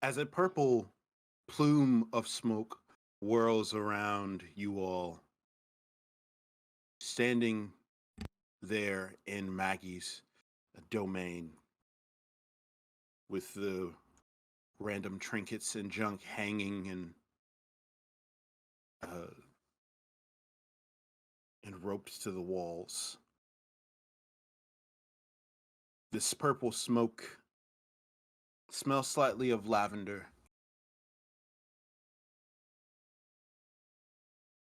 As a purple plume of smoke whirls around you all, standing there in Maggie's domain with the random trinkets and junk hanging uh, and roped to the walls. This purple smoke smells slightly of lavender.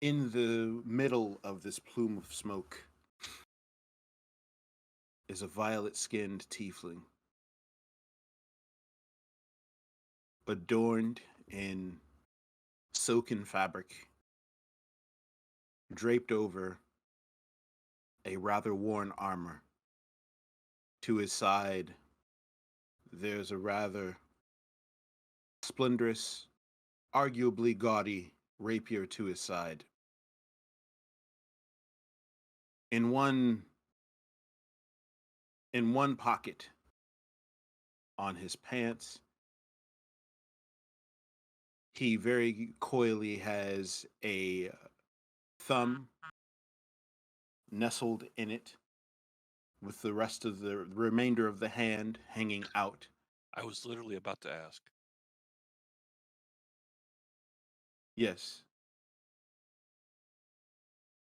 In the middle of this plume of smoke is a violet-skinned tiefling, adorned in silken fabric, draped over a rather worn armor. To his side, there's a rather splendorous, arguably gaudy rapier to his side. In one in one pocket on his pants, he very coyly has a thumb nestled in it, with the rest of the remainder of the hand hanging out. I was literally about to ask. Yes.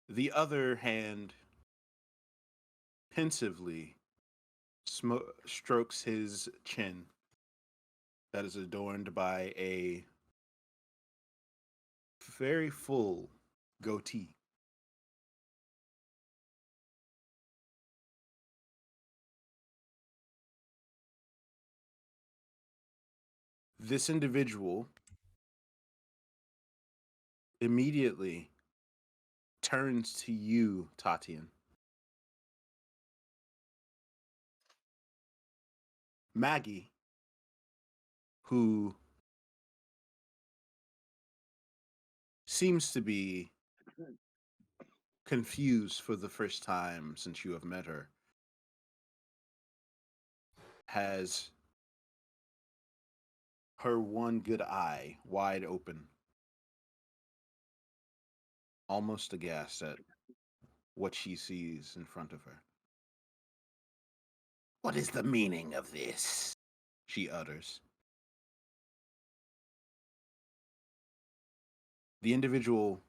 The other hand pensively strokes his chin that is adorned by a very full goatee. This individual immediately turns to you, Tatyan. Maggie, who seems to be confused for the first time since you have met her, has her one good eye wide open, almost aghast at what she sees in front of her. What is the meaning of this? She utters. The individual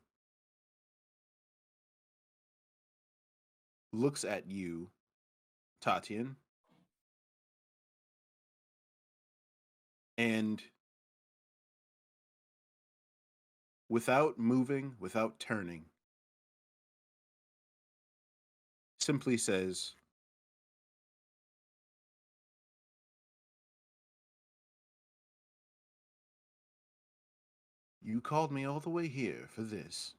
looks at you, Tatyan, and without moving, without turning, simply says, "You called me all the way here for this."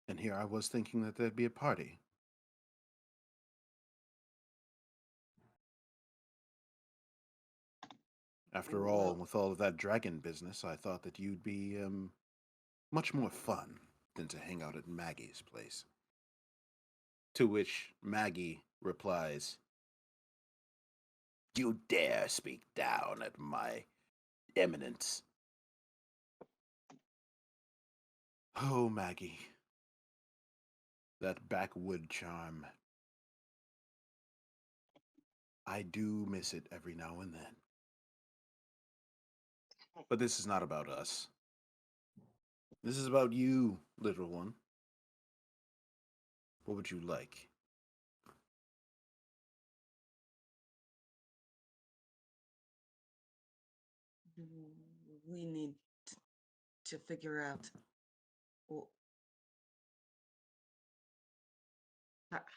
And here I was thinking that there'd be a party. After all, Well, with all of that dragon business, I thought that you'd be much more fun than to hang out at Maggie's place. To which Maggie replies, "You dare speak down at my eminence." Oh, Maggie, that backwood charm. I do miss it every now and then. But this is not about us. This is about you, little one. What would you like? we need to figure out w-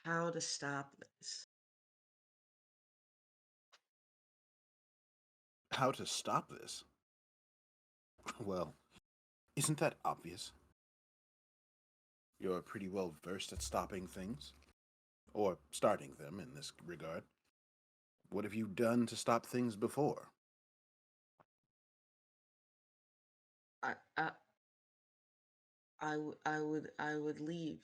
how to stop this. How to stop this? Well, isn't that obvious? You're pretty well versed at stopping things, or starting them in this regard. What have you done to stop things before? I I I would leave.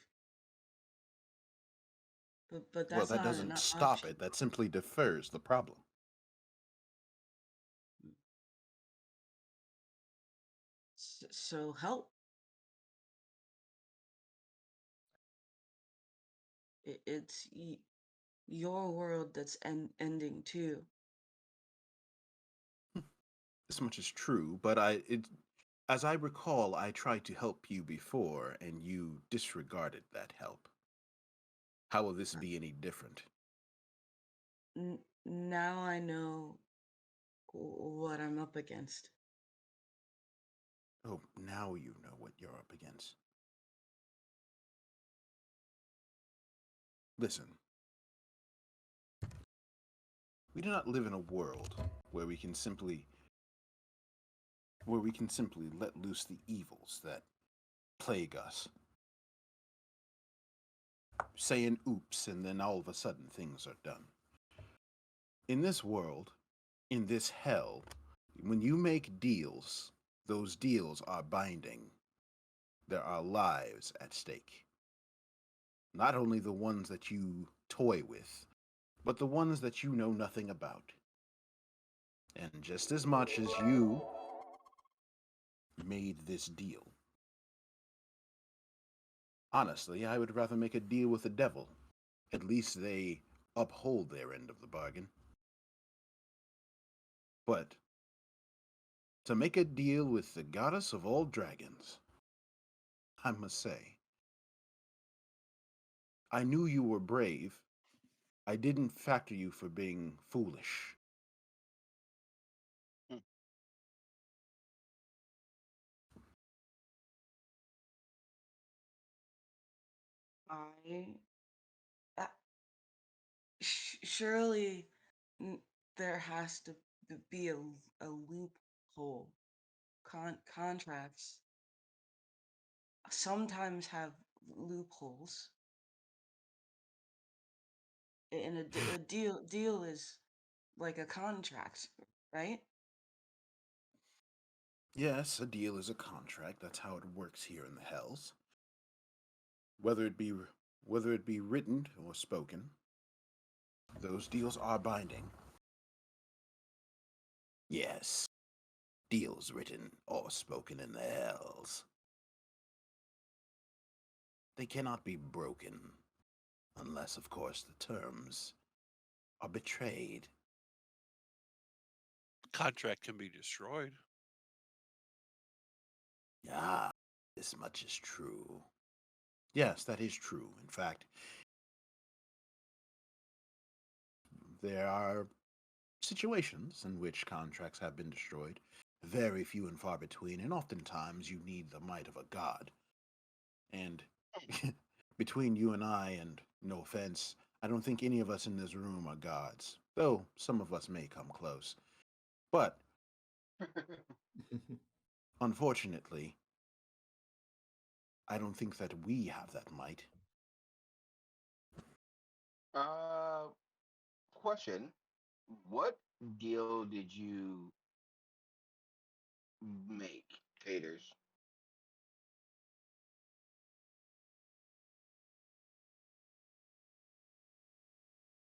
but Well, that's that not an doesn't stop option. it. That simply defers the problem. So help. It's your world that's ending too. This much is true, but as I recall, I tried to help you before, and you disregarded that help. How will this be any different? Now I know what I'm up against. Oh, now you know what you're up against. Listen, we do not live in a world where we can simply let loose the evils that plague us. Say an oops, and then all of a sudden things are done. In this world, in this hell, when you make deals, those deals are binding. There are lives at stake. Not only the ones that you toy with, but the ones that you know nothing about. And just as much as you made this deal, honestly, I would rather make a deal with the devil. At least they uphold their end of the bargain. But to make a deal with the goddess of all dragons, I must say, I knew you were brave. I didn't factor you for being foolish. Hmm. I uh, surely there has to be a loophole. Contracts sometimes have loopholes, and a deal is like a contract, right? Yes, a deal is a contract. That's how it works here in the Hells. Whether it be whether it be written or spoken, those deals are binding. Yes, deals written or spoken in the Hells. They cannot be broken, unless, of course, the terms are betrayed. Contract can be destroyed. Ah, this much is true. Yes, that is true. In fact, there are situations in which contracts have been destroyed, very few and far between, and oftentimes you need the might of a god. And between you and I, and no offense, I don't think any of us in this room are gods, though some of us may come close. But unfortunately, I don't think that we have that might. uh, Question: what deal did you make, Taters?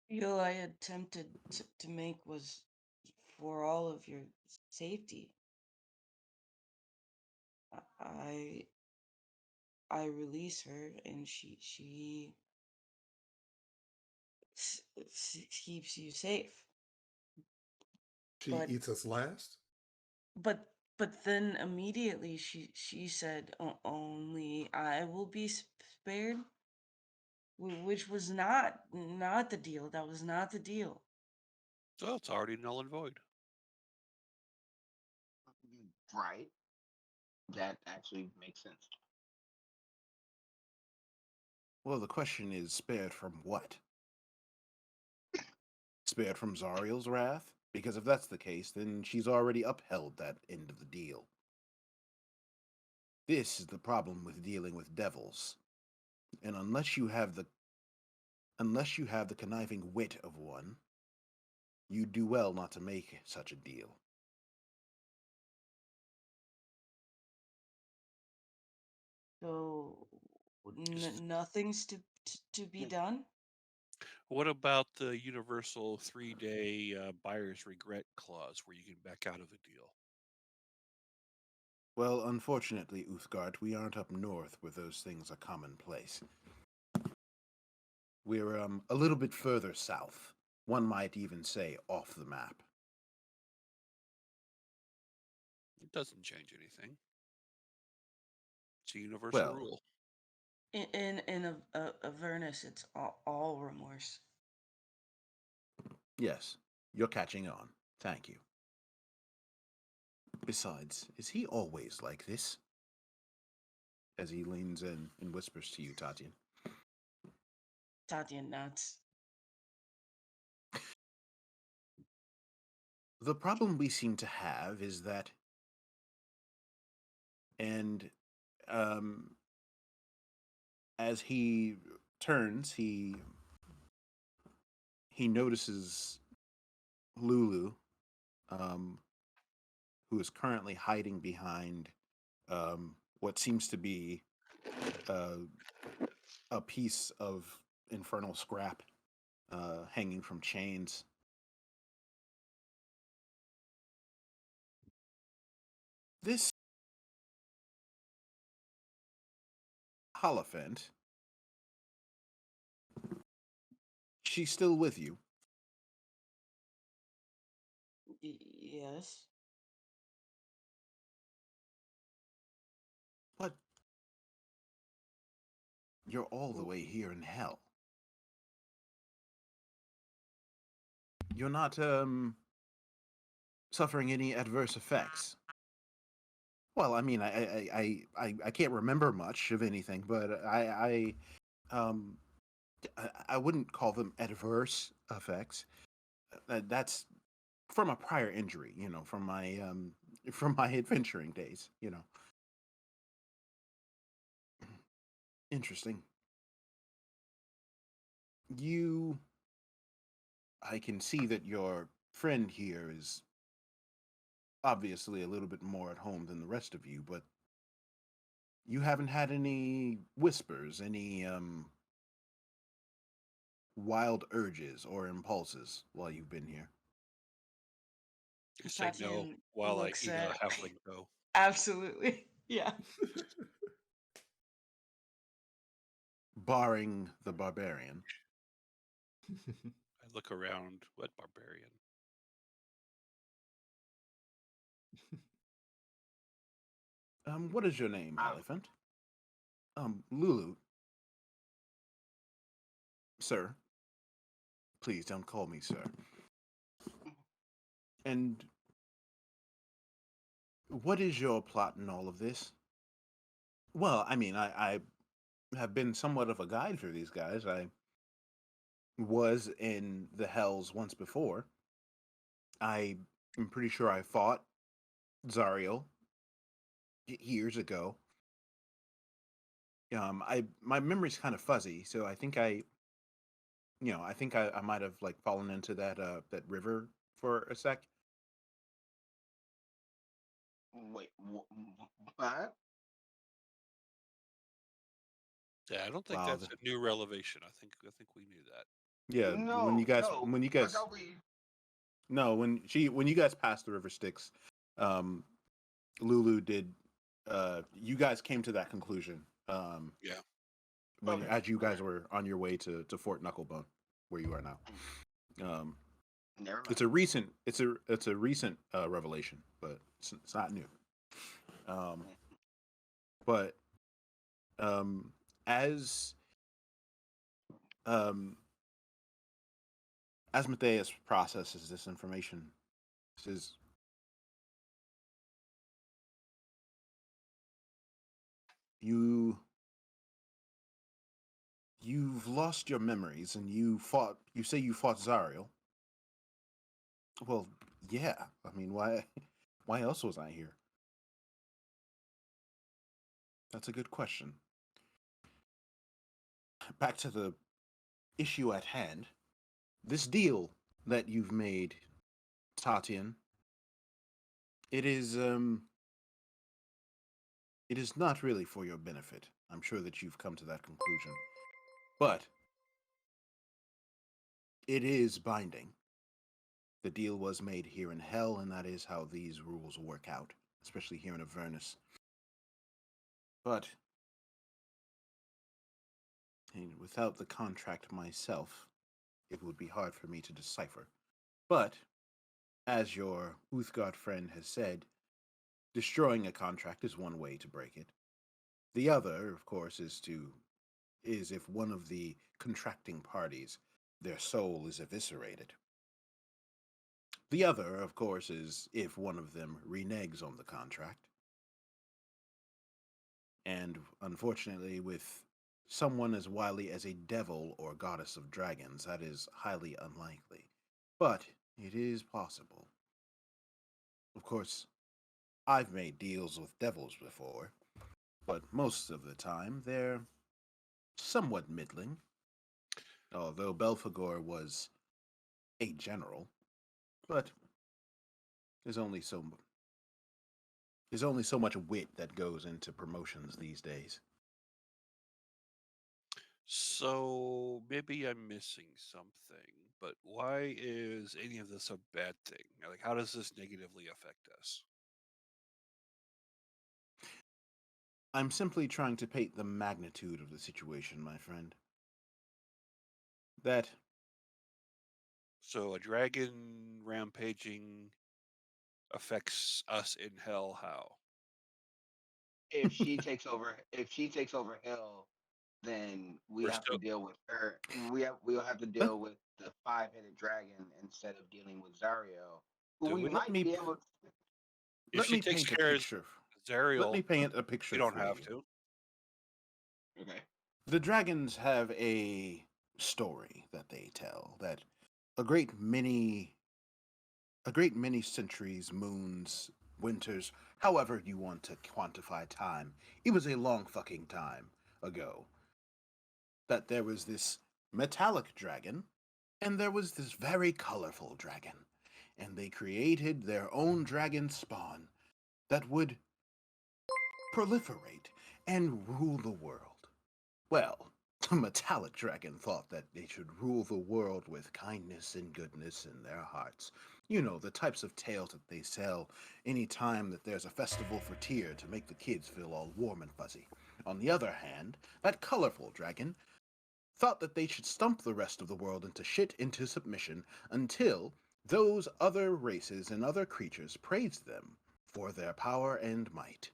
Deal I attempted to make was for all of your safety. I I release her, and she keeps you safe. She But eats us last? but then immediately she said, Only I will be spared," which was not the deal. That was not the deal. So it's already null and void. Right. That actually makes sense. Well, the question is spared from what? Spared from Zariel's wrath? Because if that's the case, then she's already upheld that end of the deal. This is the problem with dealing with devils. And unless you have the conniving wit of one, you do well not to make such a deal. So Just nothing's to be done. What about the universal 3-day buyer's regret clause where you can back out of a deal? Well, unfortunately, Uthgard, we aren't up north where those things are commonplace. We're a little bit further south. One might even say off the map. It doesn't change anything. It's a universal Well, rule. In Avernus, it's all remorse. yes, you're catching on. Thank you. Besides, is he always like this? As he leans in and whispers to you, Tatyan. Tatyan nuts. The problem we seem to have is that, and as he turns, he notices Lulu, who is currently hiding behind what seems to be a piece of infernal scrap hanging from chains. This Holophant, she's still with you. Yes. But you're all the way here in hell. You're not suffering any adverse effects. Well, I mean, I can't remember much of anything, but I wouldn't call them adverse effects. That's from a prior injury, from my adventuring days, Interesting. I can see that your friend here is obviously a little bit more at home than the rest of you, but you haven't had any whispers, any wild urges or impulses while you've been here. You say no Tatyan while I looks eat at a halfling toe. absolutely. Yeah. Barring the barbarian. I look around. What barbarian? What is your name, Elephant? Lulu. Sir. Please don't call me sir. And what is your plot in all of this? Well, I mean, I have been somewhat of a guide for these guys. I was in the hells once before. I am pretty sure I fought Zariel years ago. My memory's kind of fuzzy, so I think I might have like fallen into that river for a sec. Wait, what? Yeah, I don't think Wow. that's a new revelation. I think we knew that. Yeah, No, no. when you I guys thought we. no when you guys passed the river Styx, Lulu did. You guys came to that conclusion. Yeah. When Okay, as you guys okay. were on your way to Fort Knucklebone, where you are now. Um, Never it's mind. a recent recent revelation, but it's not new. Um, but um, as um, as Matthias processes this information, says, You've lost your memories, and you say you fought Zariel. Well, yeah. I mean, why else was I here? That's a good question. Back to the issue at hand. This deal that you've made, Tatyan, it is it is not really for your benefit. I'm sure that you've come to that conclusion. But it is binding. The deal was made here in Hell, and that is how these rules work out, especially here in Avernus. But without the contract myself, it would be hard for me to decipher. But, as your Uthgard friend has said, destroying a contract is one way to break it. The other, of course, is if one of the contracting parties, their soul is eviscerated. The other, of course, is if one of them reneges on the contract. And unfortunately, with someone as wily as a devil or goddess of dragons, that is highly unlikely. But it is possible. Of course, I've made deals with devils before, but most of the time they're somewhat middling. Although Belphegor was a general, but there's only so much wit that goes into promotions these days. So maybe I'm missing something, but why is any of this a bad thing? Like, how does this negatively affect us? I'm simply trying to paint the magnitude of the situation, my friend. That So a dragon rampaging affects us in hell how? If she takes over hell, then we We're have to still deal with her. We'll have to let, deal with the five-headed dragon instead of dealing with Zariel, who do we we? let might me be able. If let she me takes paint a care of picture. Let me Zariel, paint a we picture don't for have you. to. Okay. The dragons have a story that they tell that a great many centuries, moons, winters, however you want to quantify time. It was a long fucking time ago that there was this metallic dragon and there was this very colorful dragon. And they created their own dragon spawn that would proliferate and rule the world. Well, the metallic dragon thought that they should rule the world with kindness and goodness in their hearts. You know, the types of tales that they sell any time that there's a festival for Tyr to make the kids feel all warm and fuzzy. On the other hand, that colorful dragon thought that they should stump the rest of the world into submission until those other races and other creatures praised them for their power and might.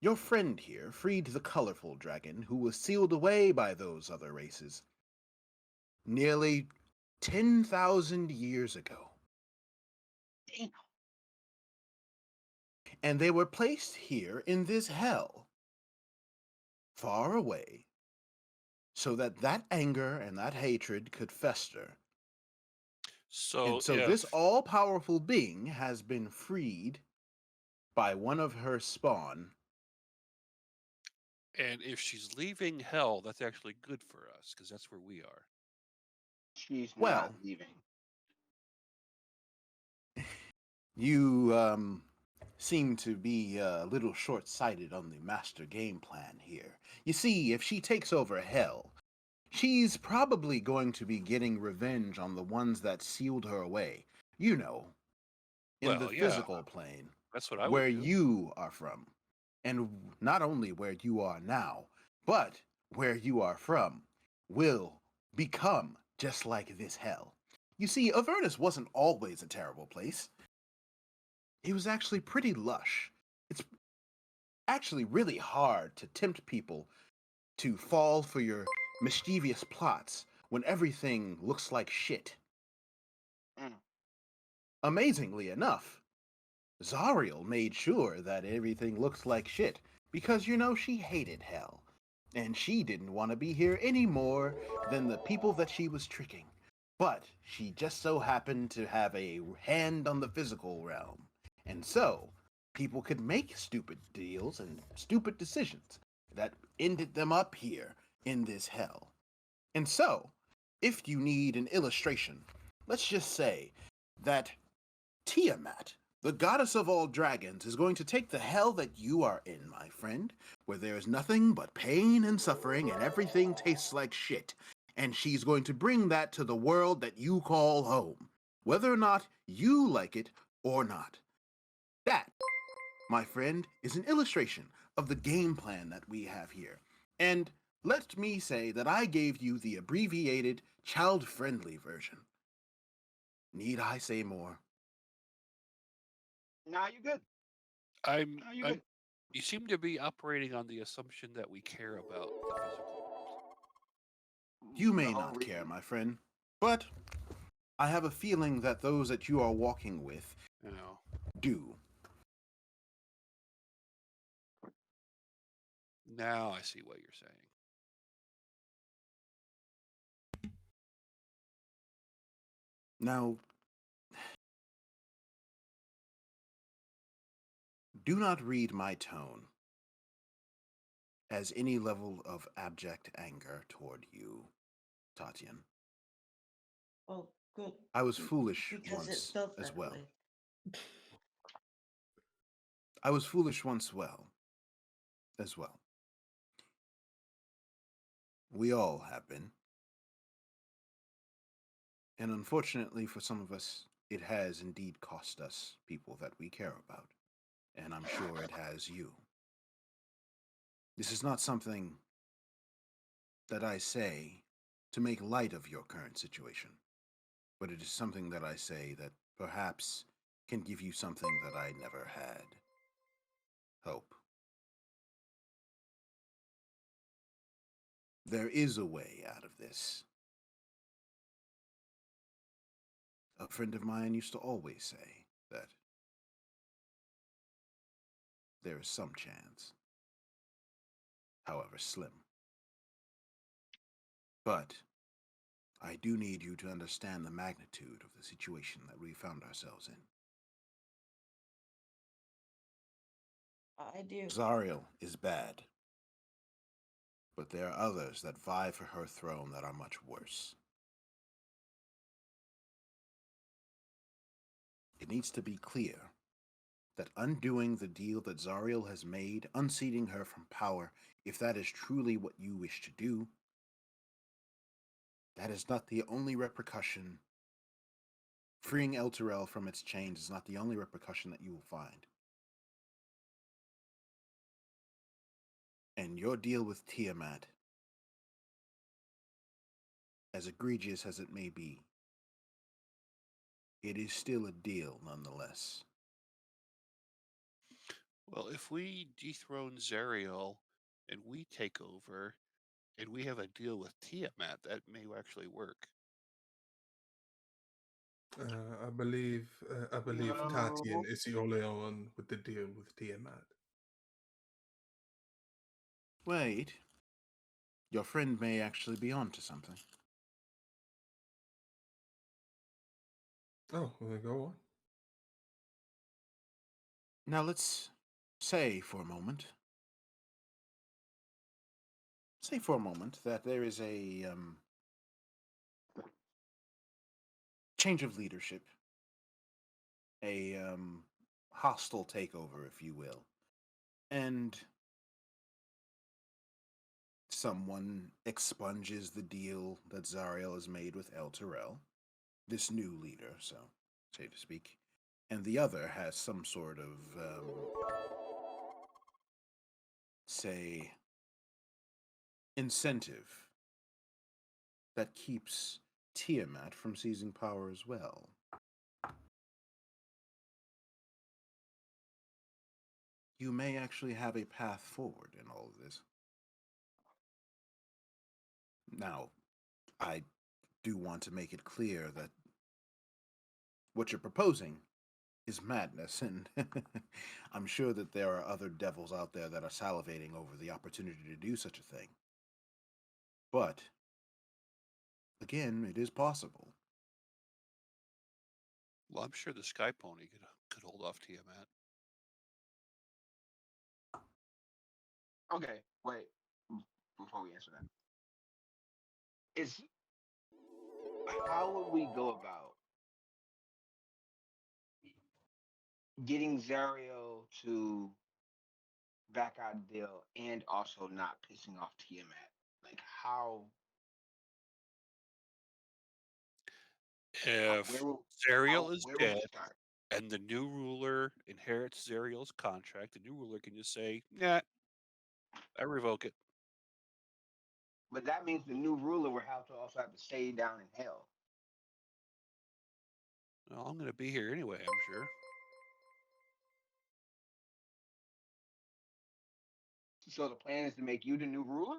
Your friend here freed the colorful dragon who was sealed away by those other races nearly 10,000 years ago. Damn. And they were placed here in this hell, far away, so that that anger and that hatred could fester. So And so if this all-powerful being has been freed by one of her spawn. and if she's leaving hell, that's actually good for us because that's where we are. She's not Well, leaving. you seem to be a little short-sighted on the master game plan here. You see, if she takes over hell, she's probably going to be getting revenge on the ones that sealed her away. You know, in the Well, yeah, physical plane, that's what I where would do. you are from. And not only where you are now, but where you are from will become just like this hell. You see, Avernus wasn't always a terrible place. It was actually pretty lush. It's actually really hard to tempt people to fall for your mischievous plots when everything looks like shit. Mm. Amazingly enough, Zariel made sure that everything looked like shit because, you know, she hated hell. And she didn't want to be here any more than the people that she was tricking. But she just so happened to have a hand on the physical realm. And so, people could make stupid deals and stupid decisions that ended them up here in this hell. And so, if you need an illustration, let's just say that Tiamat, The goddess of all dragons is going to take the hell that you are in, my friend, where there is nothing but pain and suffering and everything tastes like shit. And she's going to bring that to the world that you call home, whether or not you like it or not. That, my friend, is an illustration of the game plan that we have here. And let me say that I gave you the abbreviated, child-friendly version. Need I say more? Nah, you good. I'm, Nah, you I'm good. you seem to be operating on the assumption that we care about the physical world. You The may whole not care, reason- my friend, but I have a feeling that those that you are walking with You know, do. now I see what you're saying. Now, do not read my tone as any level of abject anger toward you, Tatyan. Oh, good. I was foolish Because it once felt as that well. way. I was foolish once as well. We all have been. And unfortunately for some of us, it has indeed cost us people that we care about. And I'm sure it has you. This is not something that I say to make light of your current situation, but it is something that I say that perhaps can give you something that I never had. Hope. There is a way out of this. A friend of mine used to always say that there is some chance, however slim. But I do need you to understand the magnitude of the situation that we found ourselves in. I do. Zariel is bad, but there are others that vie for her throne that are much worse. It needs to be clear that undoing the deal that Zariel has made, unseating her from power, if that is truly what you wish to do, that is not the only repercussion. Freeing Elturel from its chains is not the only repercussion that you will find. And your deal with Tiamat, as egregious as it may be, it is still a deal nonetheless. Well, if we dethrone Zariel and we take over and we have a deal with Tiamat, that may actually work. I believe Tatyan No. is the only one with the deal with Tiamat. Wait, your friend may actually be onto something. Oh, well, then go on. Now let's say for a moment that there is a change of leadership, a hostile takeover, if you will, and someone expunges the deal that Zariel has made with Elturel, this new leader, so to speak, and the other has some sort of say incentive that keeps Tiamat from seizing power as well. You may actually have a path forward in all of this. Now, I do want to make it clear that what you're proposing is madness, and I'm sure that there are other devils out there that are salivating over the opportunity to do such a thing. But, again, it is possible. Well, I'm sure the Sky Pony could hold off Tiamat. Okay, wait. Before we answer that, is how would we go about getting Zariel to back out the deal and also not pissing off Tiamat. Like how If where will Zariel is where will we dead start? and the new ruler inherits Zariel's contract, the new ruler can just say, "Nah, I revoke it." But that means the new ruler will have to also have to stay down in hell. Well, I'm going to be here anyway, I'm sure. So the plan is to make you the new ruler?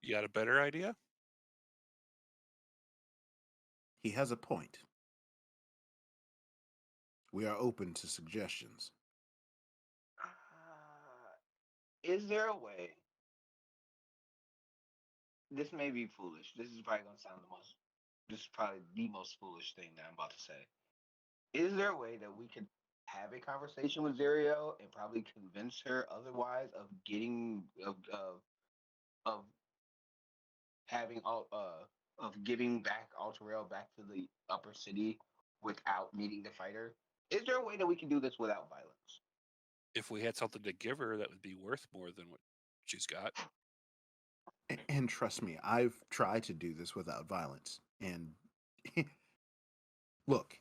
You got a better idea? He has a point. We are open to suggestions. Is there a way? This may be foolish. This is probably gonna sound the most. This is probably the most foolish thing that I'm about to say. Is there a way that we could have a conversation with Zariel and probably convince her otherwise of getting of having all of giving back Elturel back to the upper city without needing to fight her? Is there a way that we can do this without violence? If we had something to give her that would be worth more than what she's got. And trust me, I've tried to do this without violence. And look,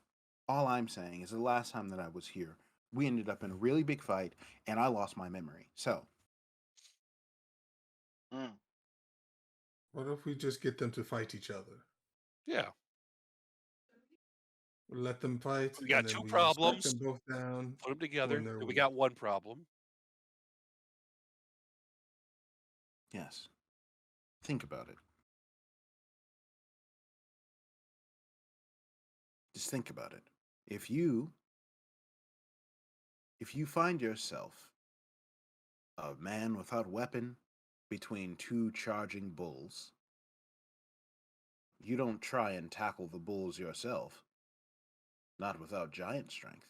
all I'm saying is the last time that I was here, we ended up in a really big fight, and I lost my memory. So, What if we just get them to fight each other? Yeah. We'll let them fight, We got and then two we strike problems. them both down. Put them together. when they're And we weak. got one problem. yes, think about it. Just think about it. If you find yourself a man without weapon between two charging bulls, you don't try and tackle the bulls yourself, not without giant strength.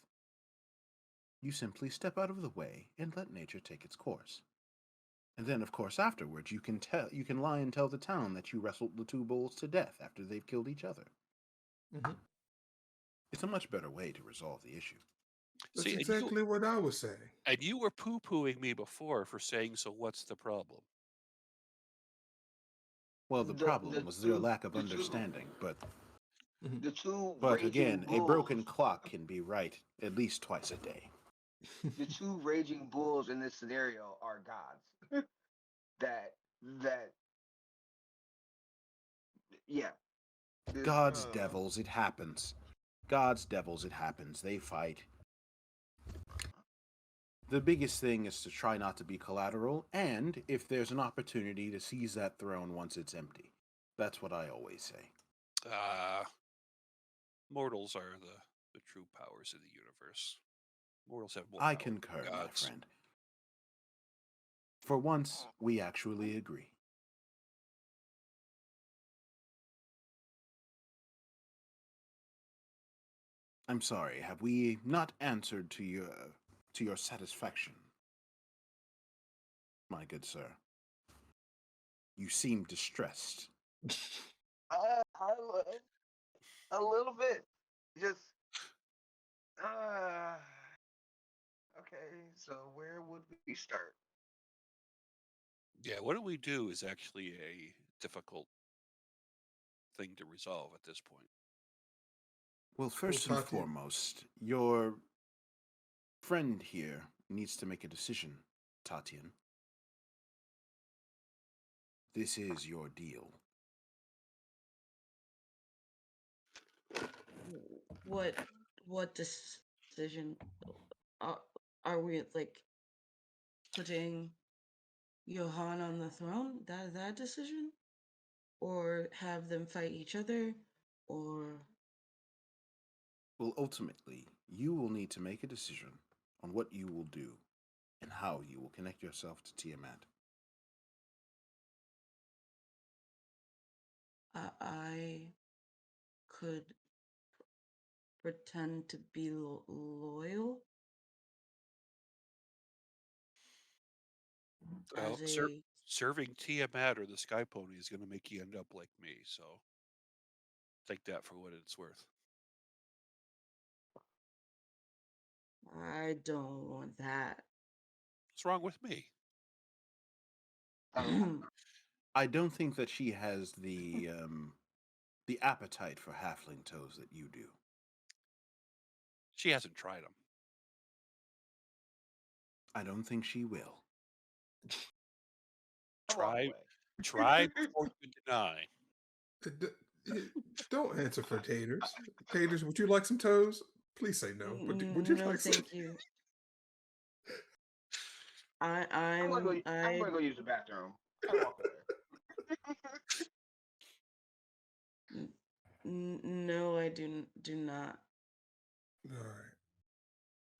You simply step out of the way and let nature take its course. And then, of course, afterwards, you can lie and tell the town that you wrestled the two bulls to death after they've killed each other. Mhm. It's a much better way to resolve the issue. That's See, exactly what I was saying. and you were poo-pooing me before for saying, so what's the problem? Well, the problem was their lack of the two- understanding, but The two but raging again, a bulls, broken clock can be right at least twice a day. the two raging bulls in this scenario are gods. that yeah. God's devils, it happens. God's devils, it happens. They fight. The biggest thing is to try not to be collateral, and if there's an opportunity to seize that throne once it's empty. That's what I always say. Mortals are the true powers of the universe. Mortals have more I power than concur, my gods. friend. For once, we actually agree. I'm sorry, have we not answered to your satisfaction? My good sir. You seem distressed. A little bit. Just okay. So where would we start? Yeah, what do we do is actually a difficult thing to resolve at this point. Well, first and Tatyan. foremost, your friend here needs to make a decision, Tatyan. This is your deal. What decision are, are we like putting Johann on the throne? That decision, or have them fight each other, or Well, ultimately, you will need to make a decision on what you will do and how you will connect yourself to Tiamat. I could pretend to be loyal Well, as a serving Tiamat or the Sky Pony is going to make you end up like me, so take that for what it's worth. I don't want that. What's wrong with me? I don't think that she has the appetite for halfling toes that you do. She hasn't tried them. I don't think she will. I walk Try, away. try before you deny. Don't answer for taters. Taters, would you like some toes? Please say no. But would you No, like some? thank you. I I'm gonna I'm go use the bathroom. I walk away. no, I do not. All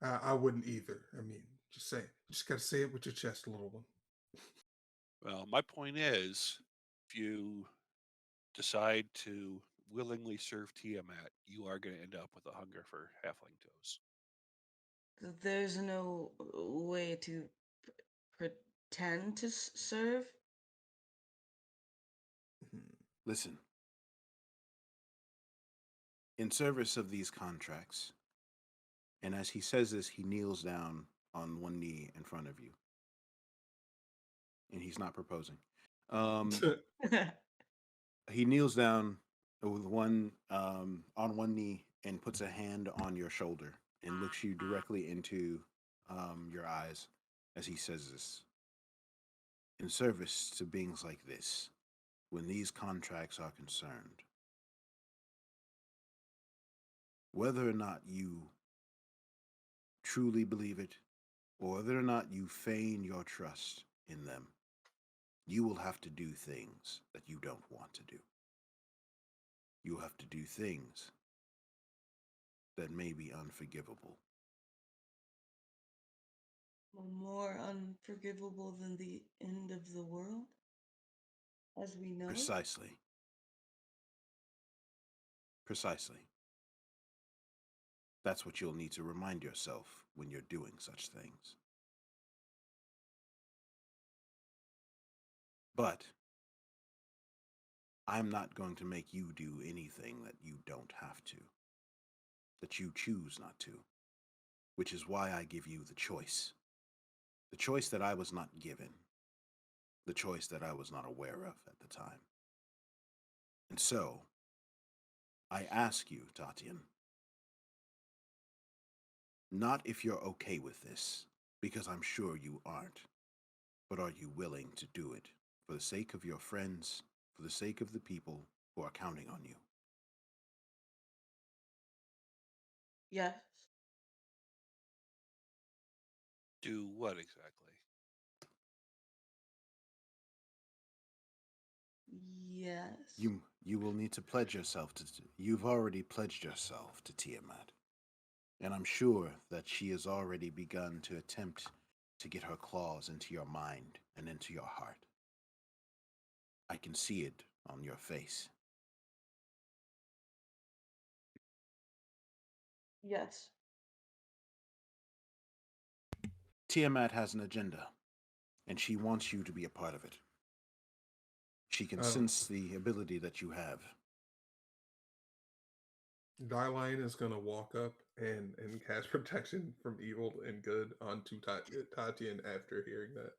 right. I wouldn't either. I mean, just say, you just got to say it with your chest, little one. Well, my point is, if you decide to willingly serve Tiamat, you are going to end up with a hunger for halfling toes. There's no way to pretend to serve. Listen. In service of these contracts, and as he says this, he kneels down on one knee in front of you. And he's not proposing. He kneels down with one on one knee and puts a hand on your shoulder and looks you directly into your eyes as he says this. In service to beings like this, when these contracts are concerned, whether or not you truly believe it, or whether or not you feign your trust in them, you will have to do things that you don't want to do. You have to do things that may be unforgivable. More unforgivable than the end of the world, as we know. Precisely. That's what you'll need to remind yourself when you're doing such things. But I'm not going to make you do anything that you don't have to, that you choose not to, which is why I give you the choice. The choice that I was not given, the choice that I was not aware of at the time. And so, I ask you, Tatyan, not if you're okay with this, because I'm sure you aren't, but are you willing to do it for the sake of your friends, for the sake of the people who are counting on you? Yes. Do what exactly? Yes. You will need to pledge yourself to. You've already pledged yourself to Tiamat, and I'm sure that she has already begun to attempt to get her claws into your mind and into your heart. I can see it on your face. Yes. Tiamat has an agenda, and she wants you to be a part of it. She can sense the ability that you have. Dyline is going to walk up and cast protection from evil and good onto Tatyan after hearing that.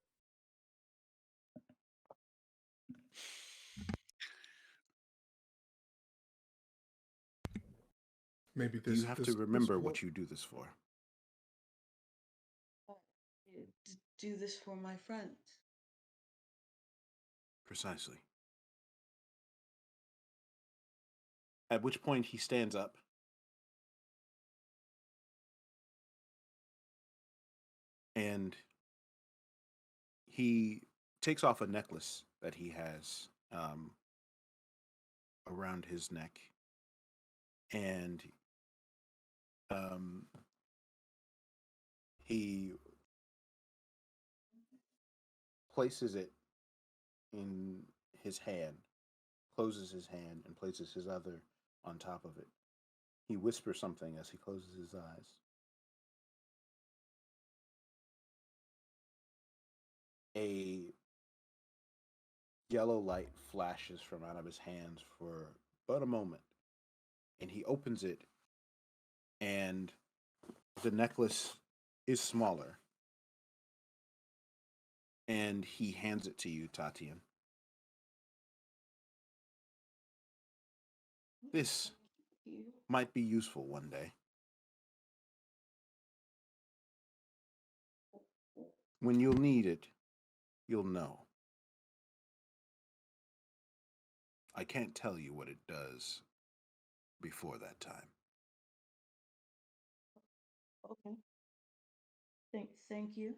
Maybe this. You have to remember what you do this for. Do this for my friends. Precisely. At which point he stands up. And he takes off a necklace that he has around his neck. And he places it in his hand, closes his hand, and places his other on top of it. He whispers something as he closes his eyes. A yellow light flashes from out of his hands for but a moment, and he opens it, and the necklace is smaller, and he hands it to you, Tatyan. This You. might be useful one day. When you'll need it, you'll know. I can't tell you what it does before that time. Okay. Thank you.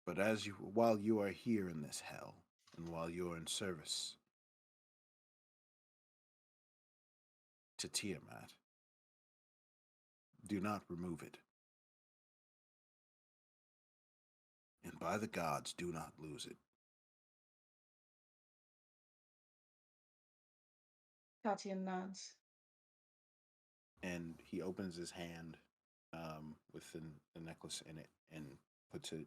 But while you are here in this hell, and while you're in service to Tiamat, do not remove it. And by the gods, do not lose it. Tatyan nods. And he opens his hand with the necklace in it and puts it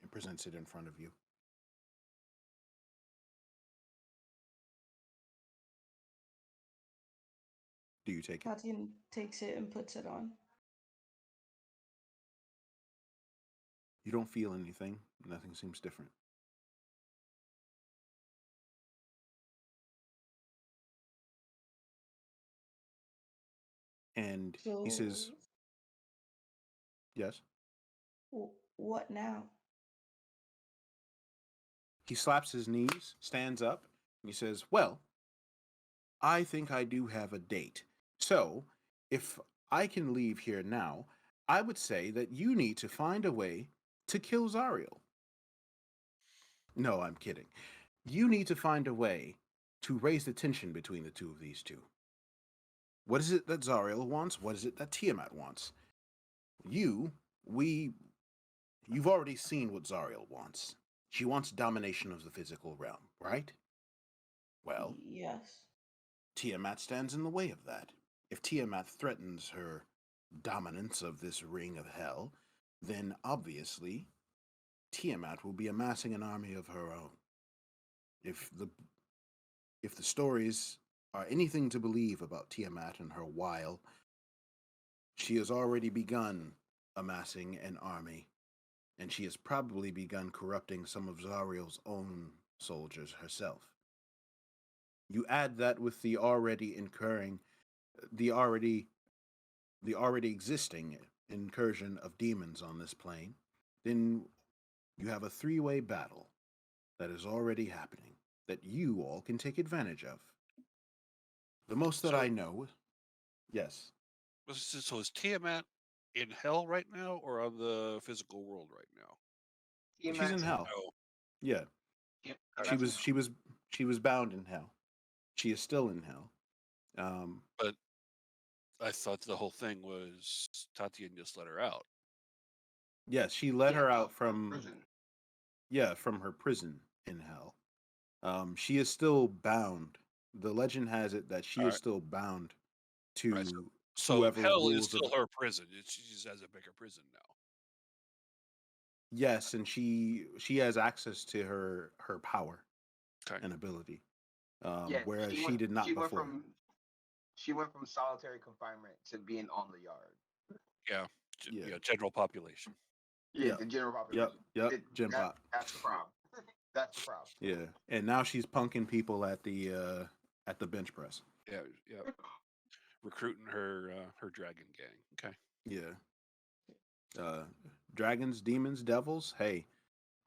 and presents it in front of you. Do you take it? Tatyan takes it and puts it on. You don't feel anything. Nothing seems different. And he says, yes. What now? He slaps his knees, stands up, and he says, well, I think I do have a date. So, if I can leave here now, I would say that you need to find a way to kill Zariel. No, I'm kidding. You need to find a way to raise the tension between the two of these two. What is it that Zariel wants? What is it that Tiamat wants? You've already seen what Zariel wants. She wants domination of the physical realm, right? Well, Yes. Tiamat stands in the way of that. If Tiamat threatens her dominance of this ring of hell, then obviously Tiamat will be amassing an army of her own. If the stories are anything to believe about Tiamat and her wile, she has already begun amassing an army, and she has probably begun corrupting some of Zariel's own soldiers herself. You add that with the already existing incursion of demons on this plane, then you have a three-way battle that is already happening that you all can take advantage of. The most that I know, yes. So is Tiamat in hell right now, or on the physical world right now? She's in hell. Oh, Yeah. Yep. She was bound in hell. She is still in hell. but I thought the whole thing was Tatyan just let her out. Yes, she let her out from prison. from her prison in hell. She is still bound. The legend has it that she All is right. still bound to Right, so whoever hell is rules still of. her prison. She just has a bigger prison now. Yes, and she has access to her power Okay. and ability, Yeah, whereas she did not before. She went from solitary confinement to being on the yard. Yeah. Yeah. General population. Yeah, Yep. the general population. Yep. Gen pop. That's the problem. That's the problem. Yeah, and now she's punking people at the bench press. Yeah. Recruiting her dragon gang. Okay. Yeah. Dragons, demons, devils. Hey,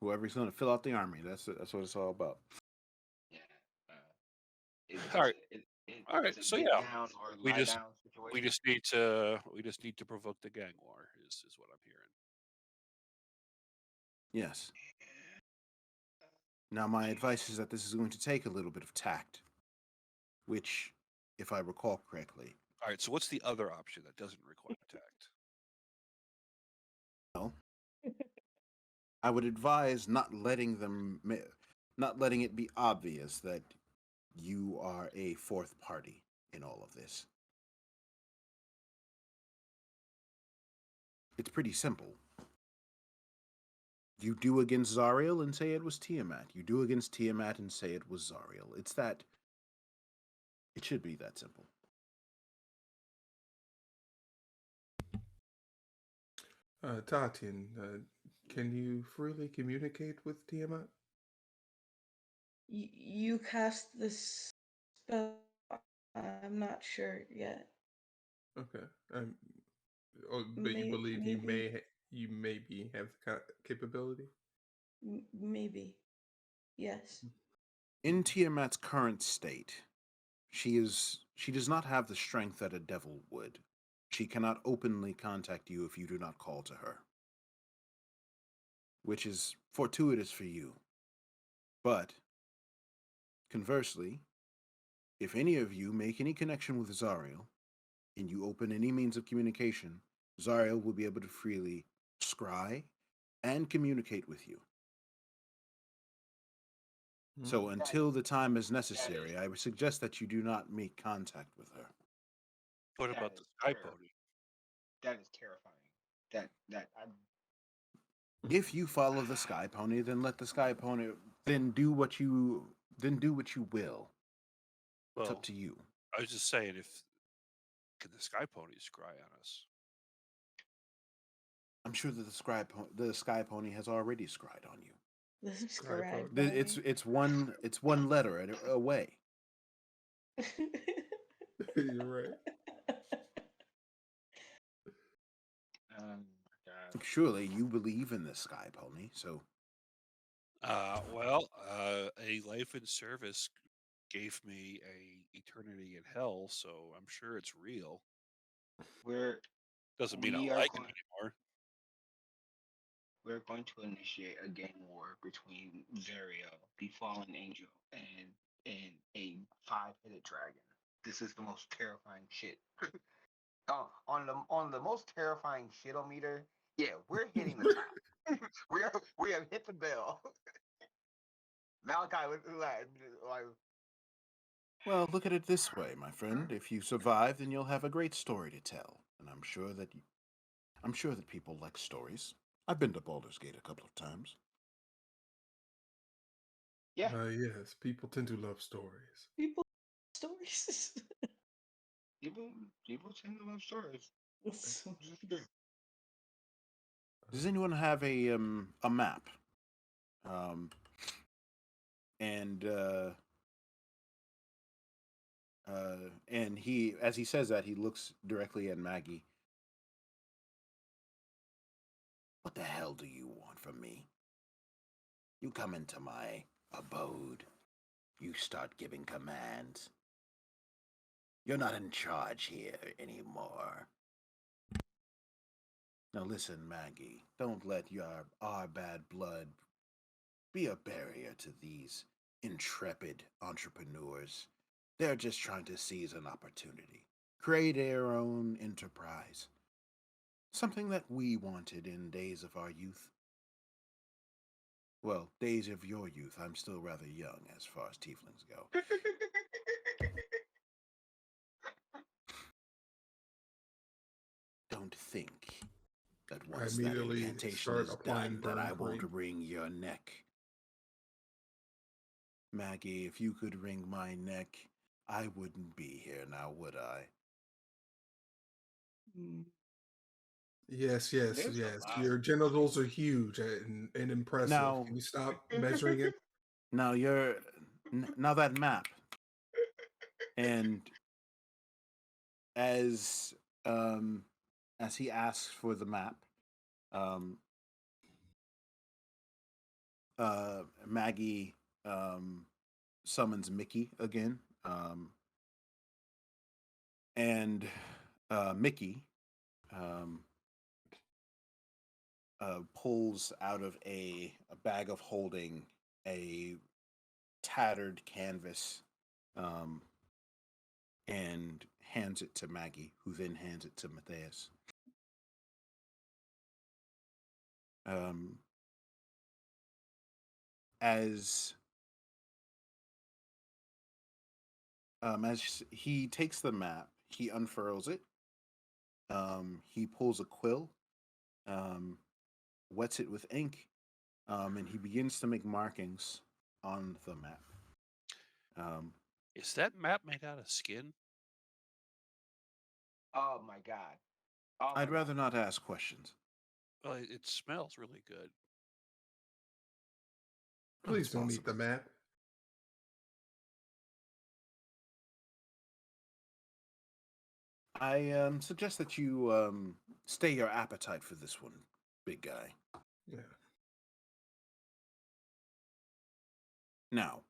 whoever's going to fill out the army. That's what it's all about. Yeah. All right. All right. It's a So get yeah, down or we lie just down situation. we just need to provoke the gang war. Is what I'm hearing. Yes. Now, my advice is that this is going to take a little bit of tact, which, if I recall correctly, All right. So what's the other option that doesn't require tact? well, I would advise not letting it be obvious that you are a fourth party in all of this. It's pretty simple. You do against Zariel and say it was Tiamat. You do against Tiamat and say it was Zariel. It should be that simple. Tatyan, can you freely communicate with Tiamat? You cast this spell. I'm not sure yet. Okay. But you believe Maybe, you maybe have the capability? maybe, yes. In Tiamat's current state, she does not have the strength that a devil would. She cannot openly contact you if you do not call to her, which is fortuitous for you. But conversely, if any of you make any connection with Zariel and you open any means of communication, Zariel will be able to freely scry and communicate with you. So Hmm. until the time is necessary, I would suggest that you do not make contact with her. What That about the is sky terrible. pony? That is terrifying. That I If you follow the sky pony, then let the sky pony then do what you will. It's up Well, to you. I was just saying, if can the sky ponies cry on us? I'm sure that the sky pony has already scried on you. The Sky scribe. pony. It's one letter away. You're right. God. Surely you believe in the sky pony, so A life in service gave me a eternity in hell, so I'm sure it's real. We're Doesn't mean I we are like it going anymore. we're going to initiate a gang war between Zariel, the fallen angel, and a five-headed dragon. This is the most terrifying shit. On the most terrifying shitometer, yeah, we're hitting the top. we have hit the bell. Malachi was like well, look at it this way, my friend. If you survive, then you'll have a great story to tell, and I'm sure that people like stories. I've been to Baldur's Gate a couple of times. yeah, Yes, people tend to love stories. People stories. people people tend to love stories. So- This is true. Does anyone have a map? Um, and and he, as he says that, he looks directly at Maggie. What the hell do you want from me? You come into my abode. You start giving commands. You're not in charge here anymore. Now listen, Maggie, don't let our bad blood be a barrier to these intrepid entrepreneurs. They're just trying to seize an opportunity, create their own enterprise. Something that we wanted in days of our youth. Well, days of your youth, I'm still rather young as far as tieflings go. Don't think that I once that immediately incantation start is applying done, that burn I won't cream. wring your neck. Maggie, if you could wring my neck, I wouldn't be here now, would I? Mm. Yes, There's a lot. Your genitals are huge and impressive. Now, Can you stop measuring it? now now that map, and as um, as he asks for the map, um, Maggie summons Mickey again, and Mickey um, pulls out of a bag of holding a tattered canvas um, and hands it to Maggie, who then hands it to Matthias. Um, as as he takes the map, he unfurls it. He pulls a quill, um, wets it with ink, and he begins to make markings on the map. Um, Is that map made out of skin? Oh my god. Oh my I'd rather god. not ask questions. Well, it smells really good. Please it's don't eat the possible. map. I suggest that you stay your appetite for this one, big guy. Yeah. Now,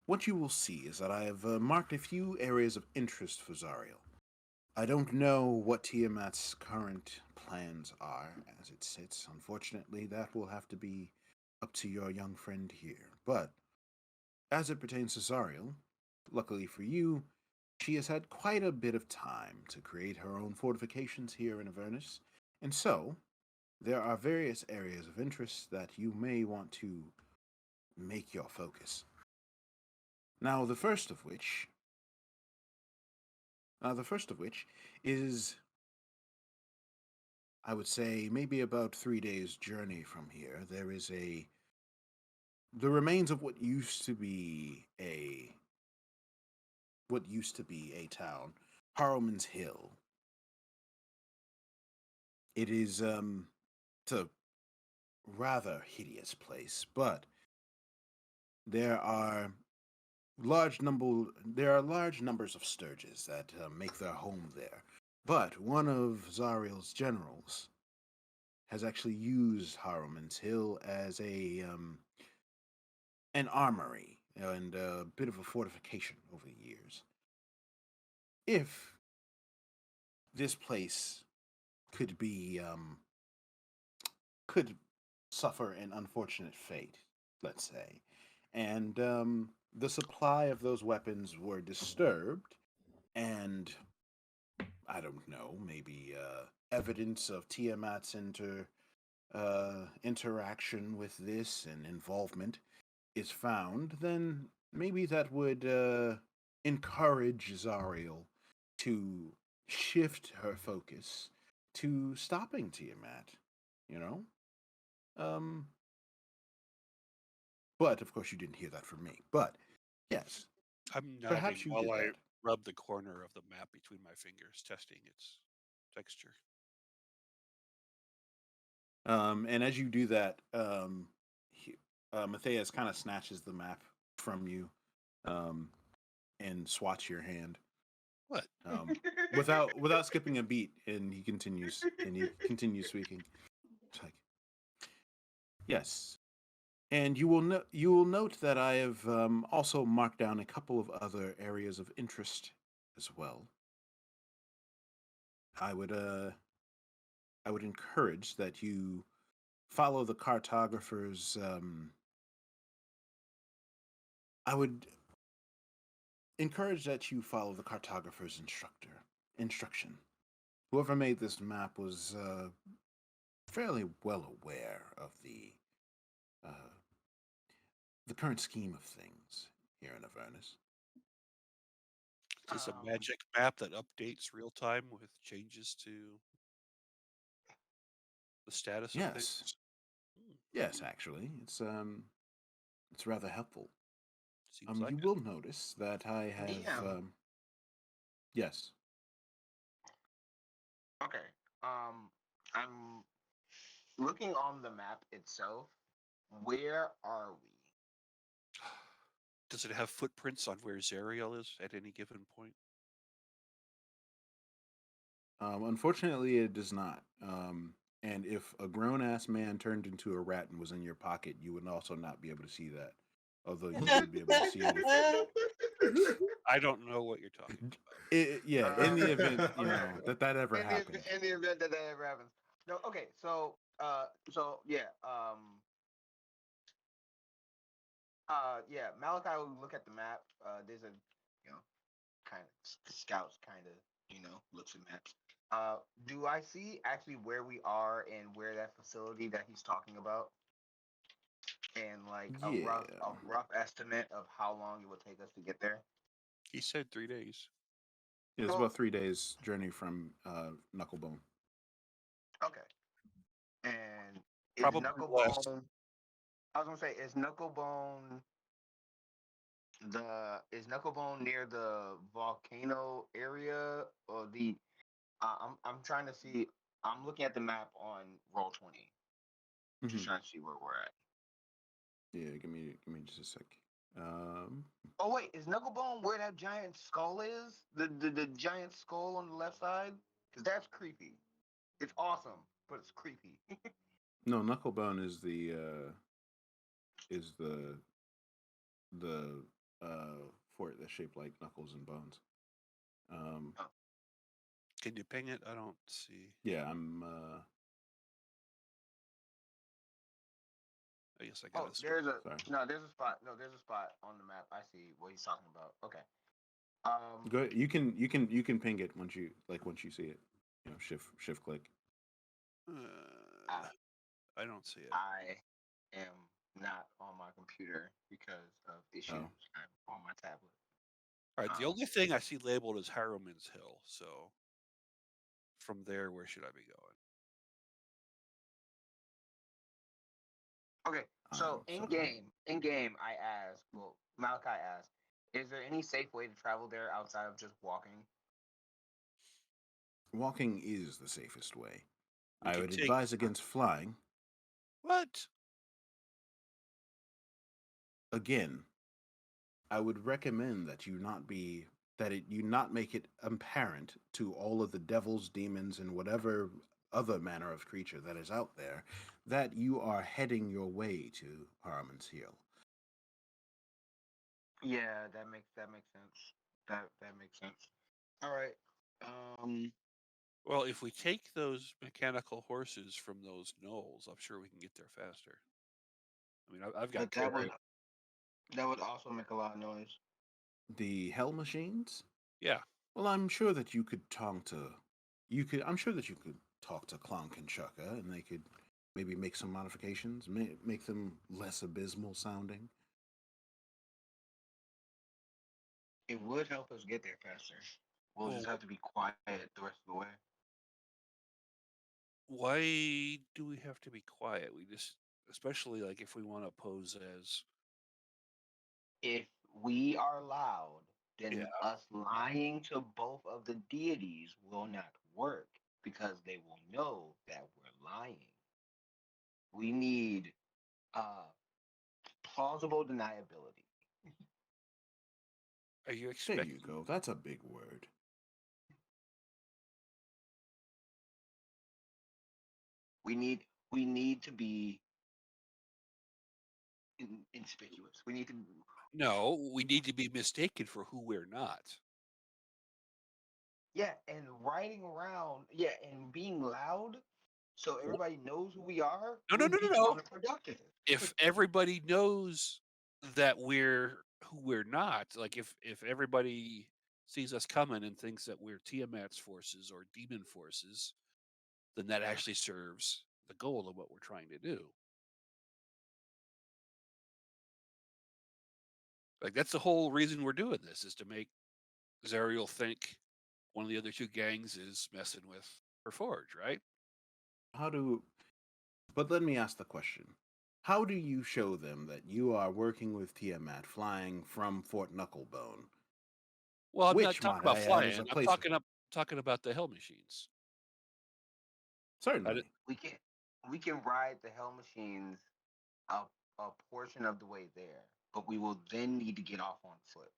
what you will see is that I have marked a few areas of interest for Zariel. I don't know what Tiamat's current plans are as it sits. Unfortunately, that will have to be up to your young friend here. But as it pertains to Zariel, luckily for you, she has had quite a bit of time to create her own fortifications here in Avernus, and so there are various areas of interest that you may want to make your focus. Now, the first of which is, I would say, maybe about 3 days' journey from here. There is the remains of what used to be a town, Harrowman's Hill. It is it's a rather hideous place, but there are large numbers of sturges that make their home there. But one of Zariel's generals has actually used Harrowman's Hill as an armory and a bit of a fortification over the years. If this place could be could suffer an unfortunate fate, let's say, and the supply of those weapons were disturbed, and I don't know, maybe evidence of Tiamat's interaction with this and involvement is found, then maybe that would encourage Zariel to shift her focus to stopping Tiamat, you know? Um, but of course you didn't hear that from me. But yes, I'm nodding perhaps you while did I that. rub the corner of the map between my fingers, testing its texture. And as you do that, Matthias kind of snatches the map from you um, and swats your hand What? without skipping a beat, and he continues speaking. It's like, yes, and you will note that I have also marked down a couple of other areas of interest as well. I would I would encourage that you follow the cartographer's. I would encourage that you follow the cartographer's instruction. Whoever made this map was fairly well aware of uh, the current scheme of things here in Avernus. Is this a Um, magic map that updates real time with changes to the status of things? Yes, Hmm, yes, actually, it's rather helpful. seems like You it. will notice that I have DM. yes. Okay. I'm looking on the map itself. Where are we? Does it have footprints on where Zariel is at any given point? Unfortunately, it does not. And if a grown ass man turned into a rat and was in your pocket, you would also not be able to see that. Although you would be able to see it if. I don't know what you're talking about. Yeah, in the event, Okay. that ever In the happened. in the event that ever happens. No. Okay. So yeah. Yeah. Malachi will look at the map. There's a kind of scouts kind of looks at maps. Do I see actually where we are and where that facility that he's talking about, and like Yeah, a rough estimate of how long it would take us to get there? He said 3 days. it's Oh, about 3 days journey from Knucklebone. okay. And is Probably less. Knucklebone? I was gonna say, is Knucklebone near the volcano area or the? I'm trying to see I'm looking at the map on Roll20. Just Mhm. trying to see where we're at. Yeah, give me just a sec. Oh wait, is Knucklebone where that giant skull is? The giant skull on the left side? Because that's creepy. It's awesome, but it's creepy. No, Knucklebone is the the fort that's shaped like knuckles and bones. Oh, Can you ping it? I don't see. Yeah, I'm. I guess I got oh, it. there's a Sorry. there's a spot. No, there's a spot on the map. I see what he's talking about. Okay. Go. You can ping it once you see it. You know, shift click. I, I don't see it. I am not on my computer because of issues. Oh. I'm on my tablet. All right. The only thing I see labeled is Harriman's Hill. So from there, where should I be going? Okay, so sorry. in game, I asked. Well, Malachi asked, "Is there any safe way to travel there outside of just walking?" Walking is the safest way. We I can would take advise against flying. what? Again, I would recommend that you not make it apparent to all of the devils, demons, and whatever other manner of creature that is out there that you are heading your way to Harmon's Hill. Yeah, that makes sense. That makes sense. All right. Well, if we take those mechanical horses from those knolls, I'm sure we can get there faster. I mean, I've got But chariot. that would also make a lot of noise. The Hell Machines? Yeah. Well, I'm sure that you could talk to. I'm sure that you could talk to Clonk and Chukka, and they could maybe make some modifications, make them less abysmal sounding. It would help us get there faster. We'll Well, just have to be quiet the rest of the way. why do we have to be quiet? We just, especially like if we want to pose as. If we are loud, then Yeah. us lying to both of the deities will not work because they will know that we're lying. We need plausible deniability. Are you There expecting? you go. That's a big word. We need to be inconspicuous. We need to. No, we need to be mistaken for who we're not. Yeah, and riding around, yeah, and being loud so everybody knows who we are No, no, would no, no, be no. counterproductive. If everybody knows that we're who we're not, like if everybody sees us coming and thinks that we're Tiamat's forces or demon forces, then that actually serves the goal of what we're trying to do. Like that's the whole reason we're doing this is to make Zariel think one of the other two gangs is messing with her forge, right? But let me ask the question. How do you show them that you are working with Tiamat flying from Fort Knucklebone? Well, I'm not Which, talking might about I add, flying. is a I'm place. talking about the hell machines. Certainly. We can ride the hell machines a, a portion of the way there, but we will then need to get off on foot.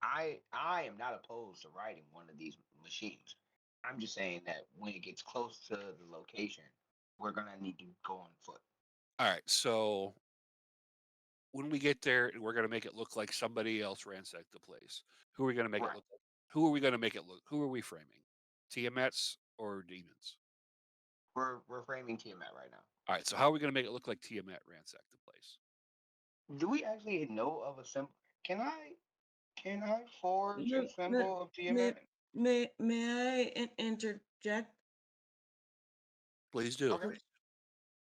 I am not opposed to riding one of these machines. I'm just saying that when it gets close to the location, we're gonna need to go on foot. All right, so when we get there, we're going to make it look like somebody else ransacked the place. Who are we going to make it Right. look like? Who are we going to make it look? Who are we framing? Tiamat's or demons? We're framing Tiamat right now. All right, so how are we going to make it look like Tiamat ransacked the place? Do we actually know of a symbol? Can I forge a symbol of May, Tiamat? may I interject? Please do. Okay.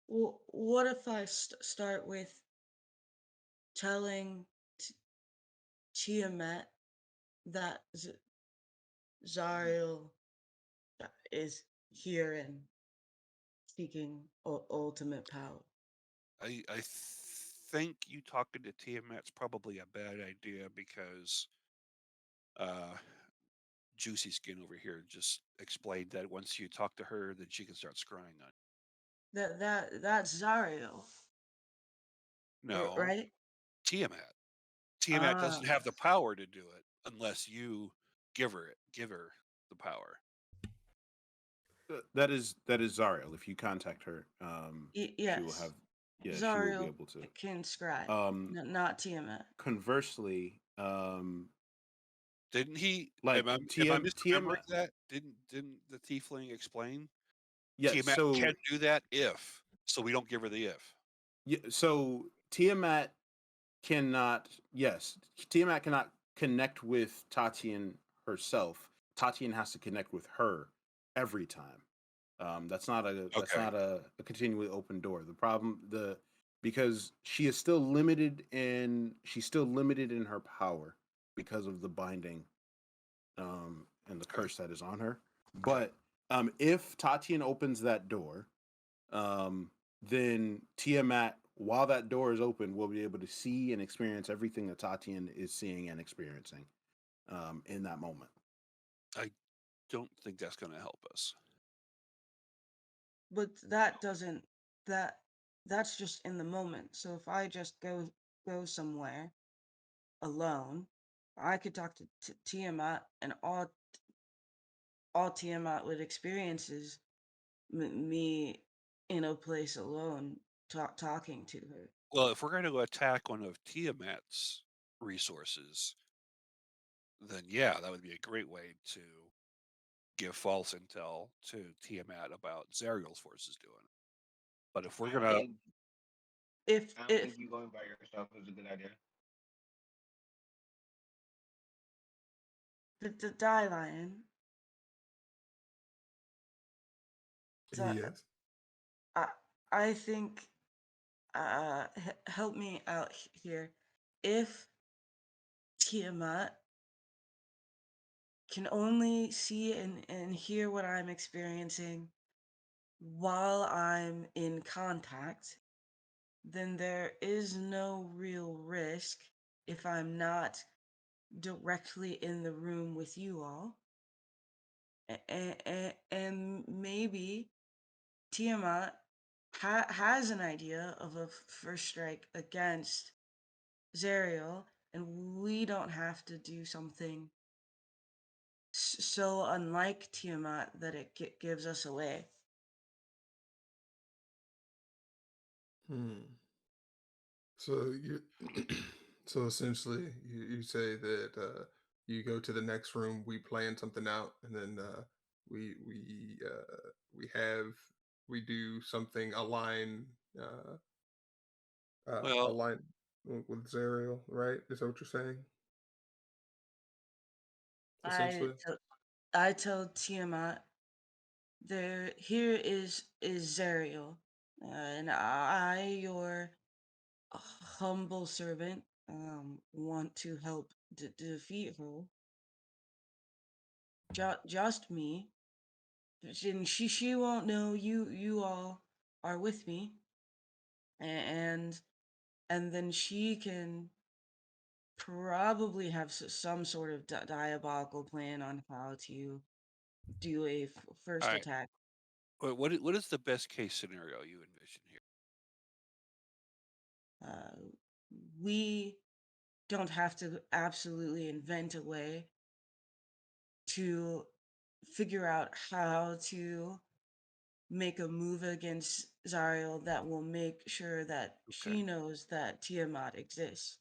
What if I start with telling Tiamat that Zariel is here and seeking ultimate power? I think you talking to Tiamat's probably a bad idea because Juicy Skin over here just explained that once you talk to her, then she can start scrying on That's Zariel, you. No, right? Tiamat. Tiamat Ah, doesn't have the power to do it unless you give her the power. That is Zariel. If you contact her, she will yes. have. Yeah, she will be Zariel able to. can scribe, not Tiamat. Conversely, Didn't he? like Am I misremembering Tiamat. that? Didn't the tiefling explain Yeah. Tiamat can So do that if? So we don't give her the if. yeah. So Tiamat cannot. Yes, Tiamat cannot connect with Tatyan herself. Tatyan has to connect with her every time. That's not Okay. a continually open door. The problem because she's still limited in her power because of the binding and the Okay. curse that is on her. But if Tatyan opens that door, then Tiamat, while that door is open, will be able to see and experience everything that Tatyan is seeing and experiencing in that moment. I don't think that's going to help us. But that doesn't that's just in the moment. So if I just go somewhere alone, I could talk to Tiamat, and all Tiamat would experience is me in a place alone, talking to her. Well, if we're going to attack one of Tiamat's resources, then yeah, that would be a great way to give false intel to Tiamat about Zariel's forces doing it. But if we're I gonna, think If I don't if think you going by yourself is a good idea. the die lion, the, Yes. I I think help me out here. If Tiamat can only see and hear what I'm experiencing while I'm in contact, then there is no real risk if I'm not directly in the room with you all. And maybe Tiamat has an idea of a first strike against Zariel, and we don't have to do something so unlike Tiamat that it gives us away. Hmm. So you, so essentially, you say that you go to the next room, we plan something out, and then we we we have we do something well, align with Zariel, right? Is that what you're saying? I Essentially. t- I told Tiamat there here is Zariel, and I your humble servant want to help defeat her. Just me, and she won't know you all are with me, and and then she can probably have some sort of diabolical plan on how to do a all first right. attack. What is the best case scenario you envision here? Uh, we don't have to absolutely invent a way to figure out how to make a move against Zariel that will make sure that Okay. she knows that Tiamat exists.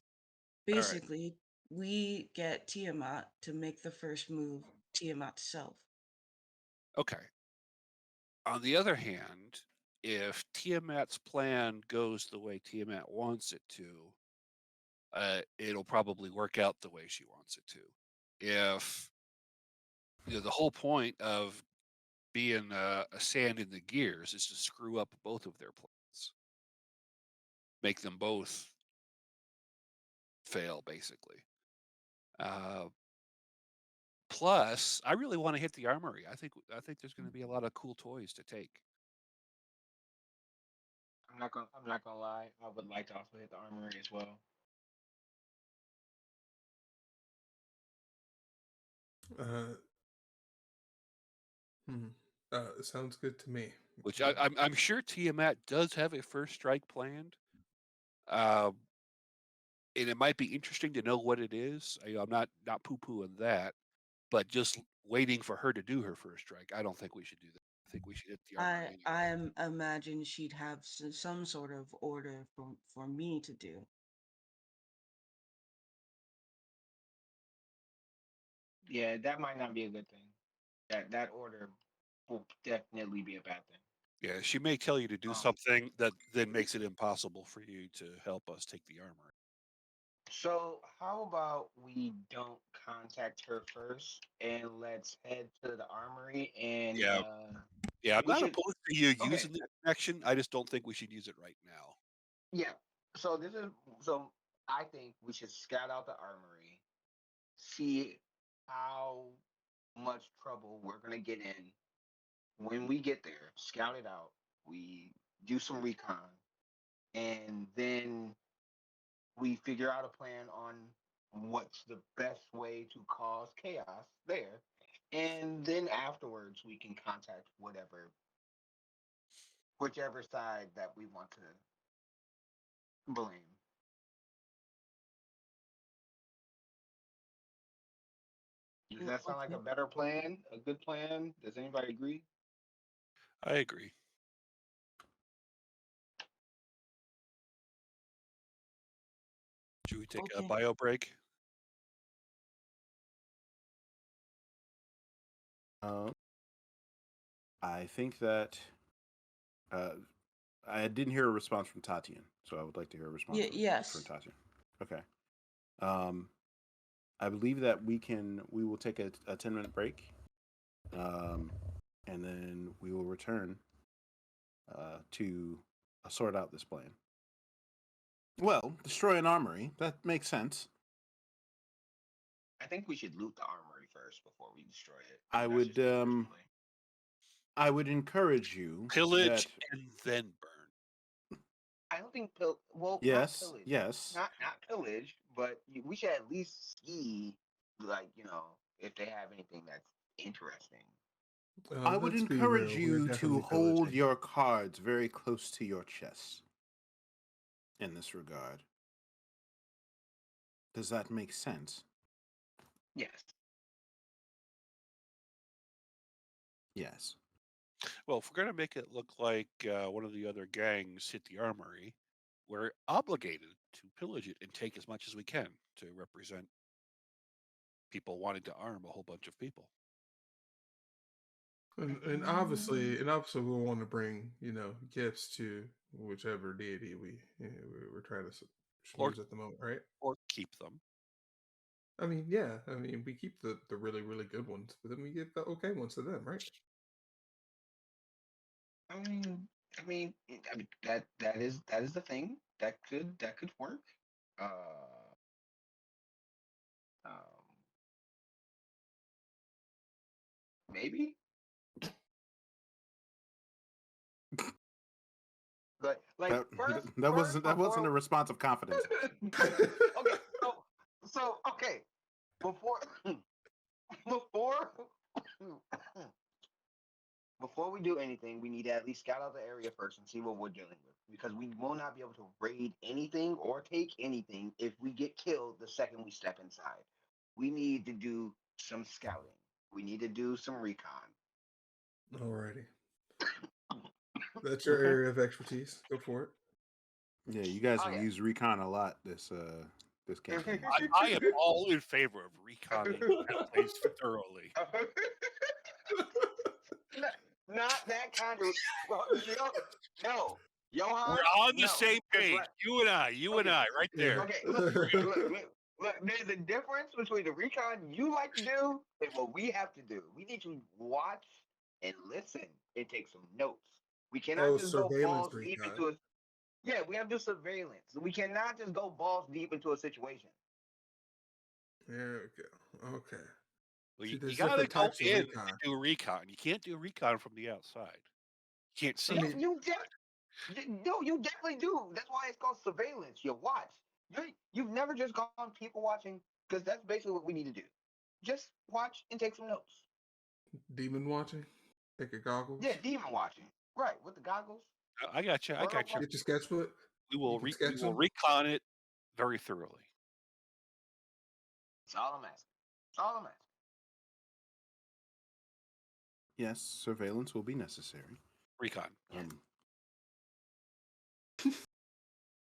All right. Basically, we get Tiamat to make the first move, Tiamat self. Okay. On the other hand, if Tiamat's plan goes the way Tiamat wants it to, it'll probably work out the way she wants it to. If the whole point of being a sand in the gears is to screw up both of their plans, make them both fail, basically. Uh, Plus, I really want to hit the armory. I think there's going to be a lot of cool toys to take. I'm not gonna lie. I would like to also hit the armory as well. Uh, Sounds good to me. Which I'm sure Tiamat does have a first strike planned. And it might be interesting to know what it is. I'm not poo-pooing that, but just waiting for her to do her first strike. I don't think we should do that. I think we should hit the armory anyway. I imagine she'd have some sort of order for me to do. Yeah, that might not be a good thing. That order will definitely be a bad thing. Yeah, she may tell you to do something that then makes it impossible for you to help us take the armory. So how about we don't contact her first and let's head to the armory and Yeah, I'm we not should opposed to you okay. using that connection. I just don't think we should use it right now. Yeah. So I think we should scout out the armory, see how much trouble we're gonna get in when we get there, scout it out, we do some recon, and then we figure out a plan on what's the best way to cause chaos there. And then afterwards, we can contact whichever side that we want to blame. Does that sound like a better plan? A good plan? Does anybody agree? I agree. Should we take a bio break? I think that I didn't hear a response from Tatyan, so I would like to hear a response from Tatyan. Okay. I believe that we will take a 10-minute break, and then we will return to sort out this plan. Well, destroy an armory, that makes sense. I think we should loot the armory first before we destroy it. I would encourage you pillage and then burn. I don't think yes, not pillage. Yes. Not pillage, but we should at least see, like, if they have anything that's interesting. I would encourage you to hold your cards very close to your chest in this regard. Does that make sense? Yes. Yes. Well, if we're going to make it look like one of the other gangs hit the armory, we're obligated to pillage it and take as much as we can to represent people wanting to arm a whole bunch of people. And obviously we'll want to bring gifts to whichever deity we're trying to schmooze at the moment, right? Or keep them. I mean, yeah. I mean, we keep the really, really good ones, but then we give the okay ones to them, right? I mean that is the thing that could work. Maybe. But that wasn't a response of confidence. Okay, so okay, before before we do anything, we need to at least scout out the area first and see what we're dealing with, because we will not be able to raid anything or take anything if we get killed the second we step inside. We need to do some scouting. We need to do some recon. Alrighty. That's your area of expertise. Go for it. Yeah, you guys have used recon a lot this campaign. I am all in favor of reconning that place thoroughly. Not that kind of. No. Johan, we're on the same page. You and I, right there. Okay, look, there's a difference between the recon you like to do and what we have to do. We need to watch and listen and take some notes. We cannot just go balls deep into it. Yeah, we have to do surveillance. We cannot just go balls deep into a situation. There we go. Okay. Well, you gotta go in and do a recon. You can't do a recon from the outside. You can't see. You definitely do. That's why it's called surveillance. You watch. You've never just gone people watching, because that's basically what we need to do. Just watch and take some notes. Demon watching? Take your goggles. Yeah, demon watching. Right, with the goggles. I got you. I World got you. War- Get your sketchbook. We You will can we sketch will them. recon it very thoroughly. That's all I'm asking. That's all I'm asking. Yes, surveillance will be necessary. Recon.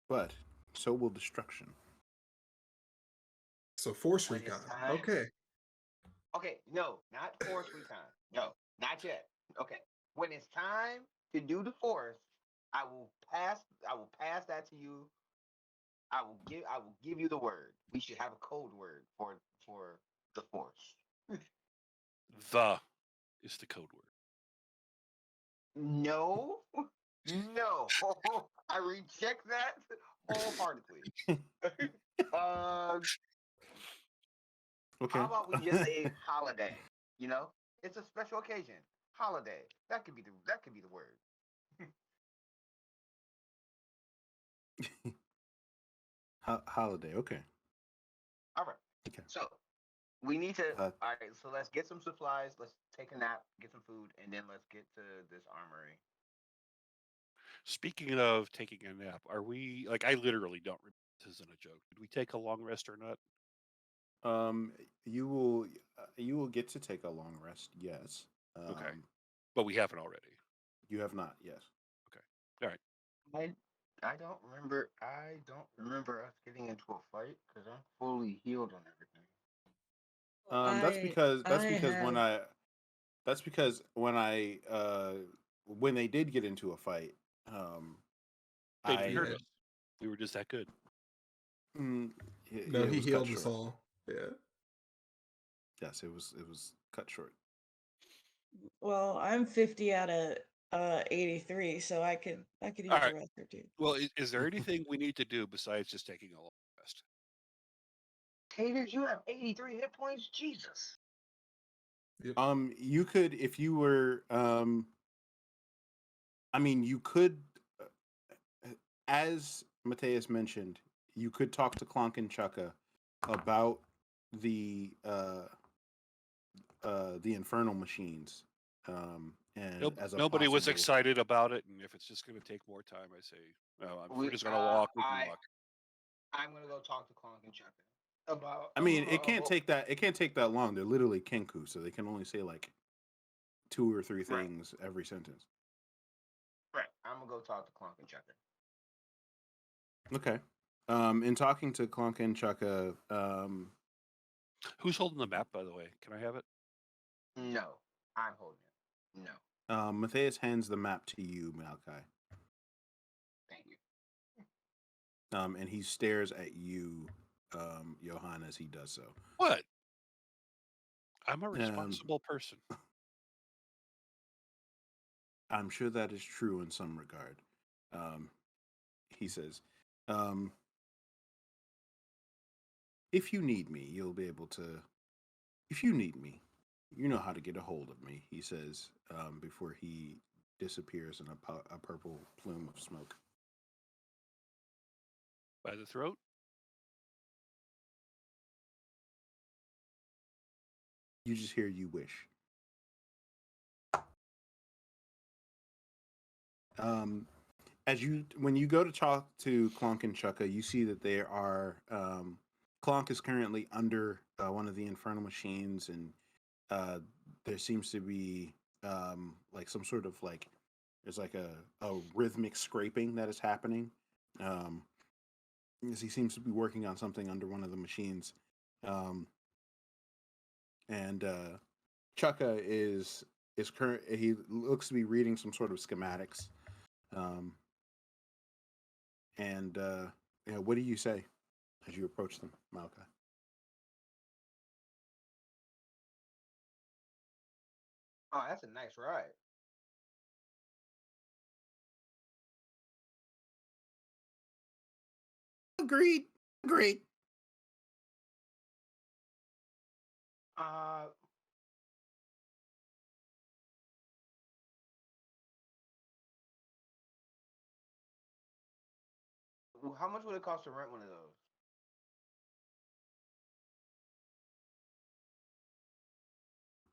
But so will destruction. So force When it's recon. time- Okay. Okay, no, not force recon. No, not yet. Okay. When it's time to do the force, I will pass that to you. I will give you the word. We should have a code word for the force. The is the code word. No. No. I reject that wholeheartedly. Okay. How about we just say holiday? You know? It's a special occasion. Holiday. That could be the word. Holiday. Okay. All right. Okay. So we need to. Uh, All right. So let's get some supplies. Let's take a nap, get some food, and then let's get to this armory. Speaking of taking a nap, are we like? I literally don't. This isn't a joke. Did we take a long rest or not? you will get to take a long rest. Yes. Okay. But we haven't already. You have not. Yes. All right. I don't remember. I don't remember us getting into a fight because I'm fully healed on everything. That's because when they did get into a fight, They I didn't hurt us. We were just that good. mm, No, it he was cut healed us short. all. Yeah. Yes, it was cut short. Well, I'm 50 out of 83, so I could use All a right. rest or two. Well, is there anything we need to do besides just taking a long rest? Taters, you have 83 hit points. Jesus. Yep. You could, if you were, I mean, you could, as Mateus mentioned, you could talk to Clonk and Chukka about the infernal machines. And as a Nobody was possible- excited about it, and if it's just going to take more time, I say, no, if we're just going to walk. We can walk. I'm gonna go talk to Clonk and Chukka about. I mean, it can't take that long. They're literally Kenku, so they can only say like 2 or 3 things every sentence. Right. I'm gonna go talk to Clonk and Chukka. Okay. In talking to Clonk and Chukka, Who's holding the map, by the way? Can I have it? No, I'm holding it. No, Matthias hands the map to you, Malachi. thank you. And he stares at you, Johann, as he does so. What? I'm a responsible person. I'm sure that is true in some regard. He says, if you need me, you'll be able to. If you need me, you know how to get a hold of me, he says, before he disappears in a purple plume of smoke. By the throat? You just hear "you wish." When you go to talk to Clonk and Chukka, you see that there are Clonk is currently under one of the infernal machines, and there seems to be like some sort of like there's like a rhythmic scraping that is happening. As he seems to be working on something under one of the machines, and Chukka is current. He looks to be reading some sort of schematics. What do you say as you approach them, Malachi? Oh, that's a nice ride. Agreed. Uh, how much would it cost to rent one of those?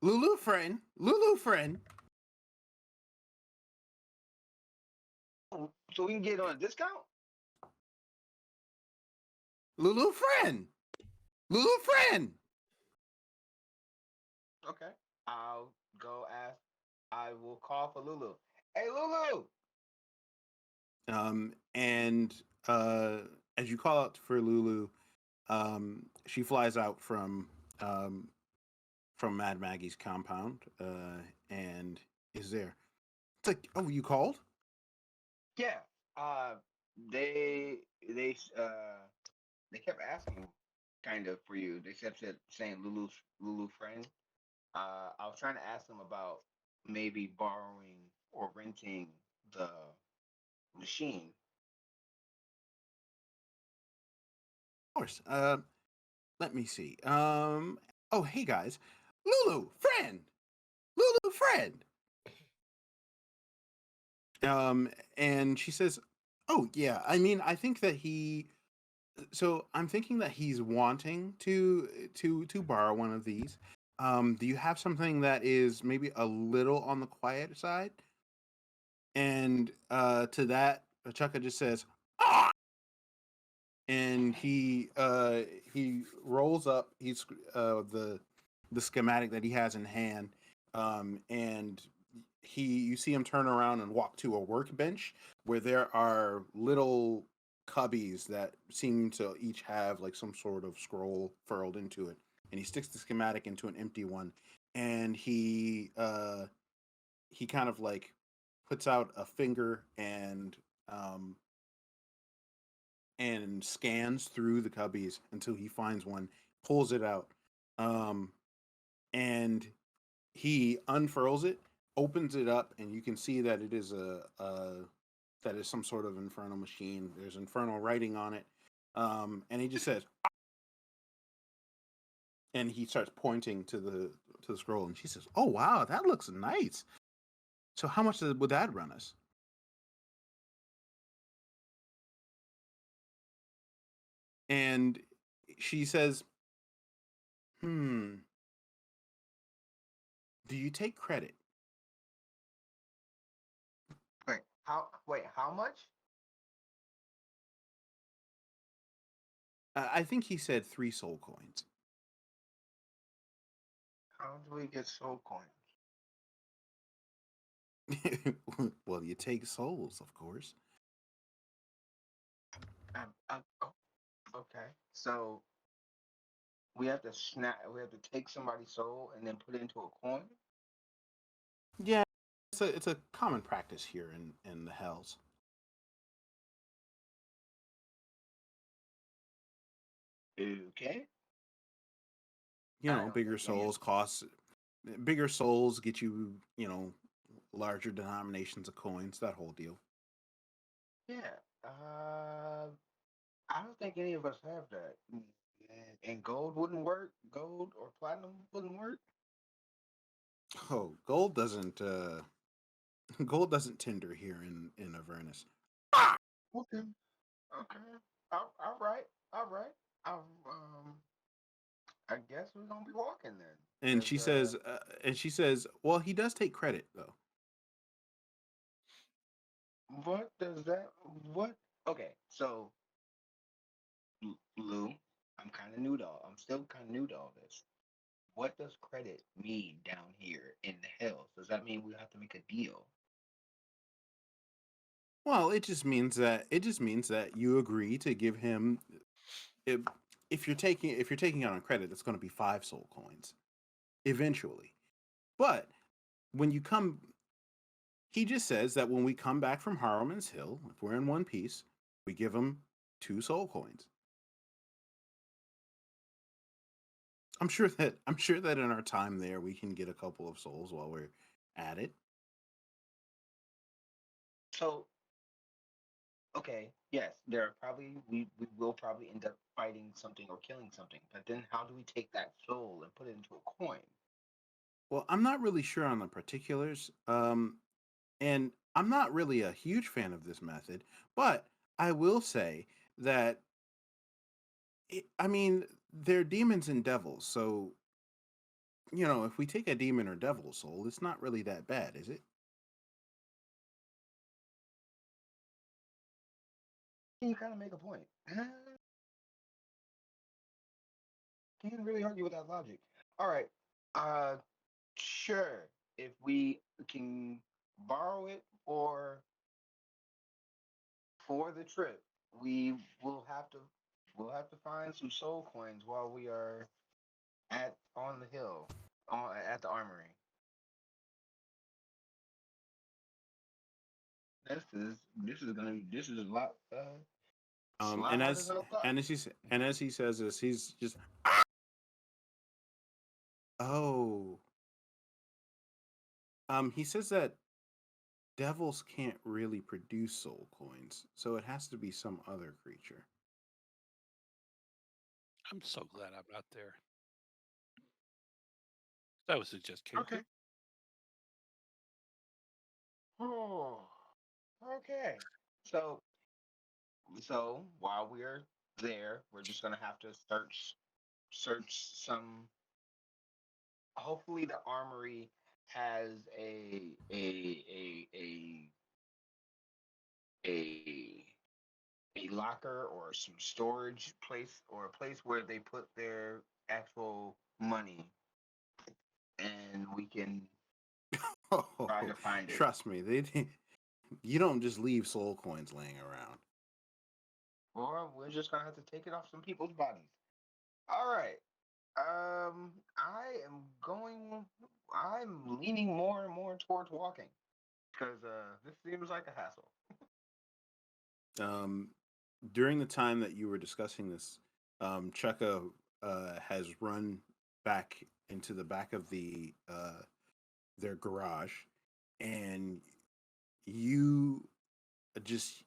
Lulu friend. So we can get on a discount? Lulu friend! Lulu friend! Okay. I'll go ask. I will call for Lulu. Hey, Lulu! And as you call out for Lulu, she flies out from Mad Maggie's compound, and is there. It's like, oh, you called? Yeah. Uh, they they they kept asking, kind of for you. They kept saying Lulu friend. I was trying to ask them about maybe borrowing or renting the machine. Of course. Let me see. Oh, hey guys, Lulu friend, Lulu friend. And she says, "Oh yeah, I mean, I think that he. So I'm thinking that he's wanting to borrow one of these. Do you have something that is maybe a little on the quiet side?" And to that, Chukka just says, "Ah!" And he rolls up the schematic that he has in hand, and you see him turn around and walk to a workbench where there are little cubbies that seem to each have like some sort of scroll furled into it, and he sticks the schematic into an empty one, and he kind of like puts out a finger um and scans through the cubbies until he finds one, pulls it out, um and he unfurls it, opens it up, and you can see that it is that is some sort of infernal machine. There's infernal writing on it, and he just says, and he starts pointing to the scroll, and she says, "Oh wow, that looks nice. So how much would that run us?" And she says, "Hmm, do you take credit?" Wait, how? Wait, how much? I think he said 3 soul coins. How do we get soul coins? Well, you take souls, of course. Oh, okay. So we have to snap. We have to take somebody's soul and then put it into a coin. Yeah, it's a common practice here in the Hells. Okay. You I know, don't think any. bigger souls get you, larger denominations of coins, that whole deal. Yeah. I don't think any of us have that. And gold wouldn't work. Gold or platinum wouldn't work. Oh, gold doesn't tender here in Avernus. Okay. Okay. All right. All right. I guess we're gonna be walking then. And Cause she says, "Well, he does take credit though." what does that? What? Okay. So Lou, I'm kind of new to all. I'm still kind of new to all this. What does credit mean down here in the hills? Does that mean we have to make a deal? Well, it just means that you agree to give him, if if you're taking out on credit, it's going to be 5 soul coins eventually. But when you come, he just says that when we come back from Harriman's Hill, if we're in one piece, we give him 2 soul coins. I'm sure that in our time there we can get a couple of souls while we're at it. So okay, yes, there are probably we will probably end up fighting something or killing something. But then how do we take that soul and put it into a coin? Well, I'm not really sure on the particulars, and I'm not really a huge fan of this method, but I will say that I mean they're demons and devils, so if we take a demon or devil soul, it's not really that bad, is it? You kind of make a point. Can't really argue with that logic. All right. Uh, sure. If we can borrow it for the trip, we will have to find some soul coins while we are at on the hill, at the armory. This is a lot it's a lot And harder than I thought. as he says this, he's just oh. He says that devils can't really produce soul coins, so it has to be some other creature. I'm so glad I'm not there. That would suggest Kenku. Okay. Oh, okay. So while we're there, we're just gonna have to search some. Hopefully, the armory has a a locker or some storage place or a place where they put their actual money, and we can try Oh, to find it. trust me, you don't just leave soul coins laying around. Or we're just gonna have to take it off some people's bodies. All right. I am going. I'm leaning more and more towards walking because this seems like a hassle. Um, During the time that you were discussing this, Chukka has run back into the back of their garage, and you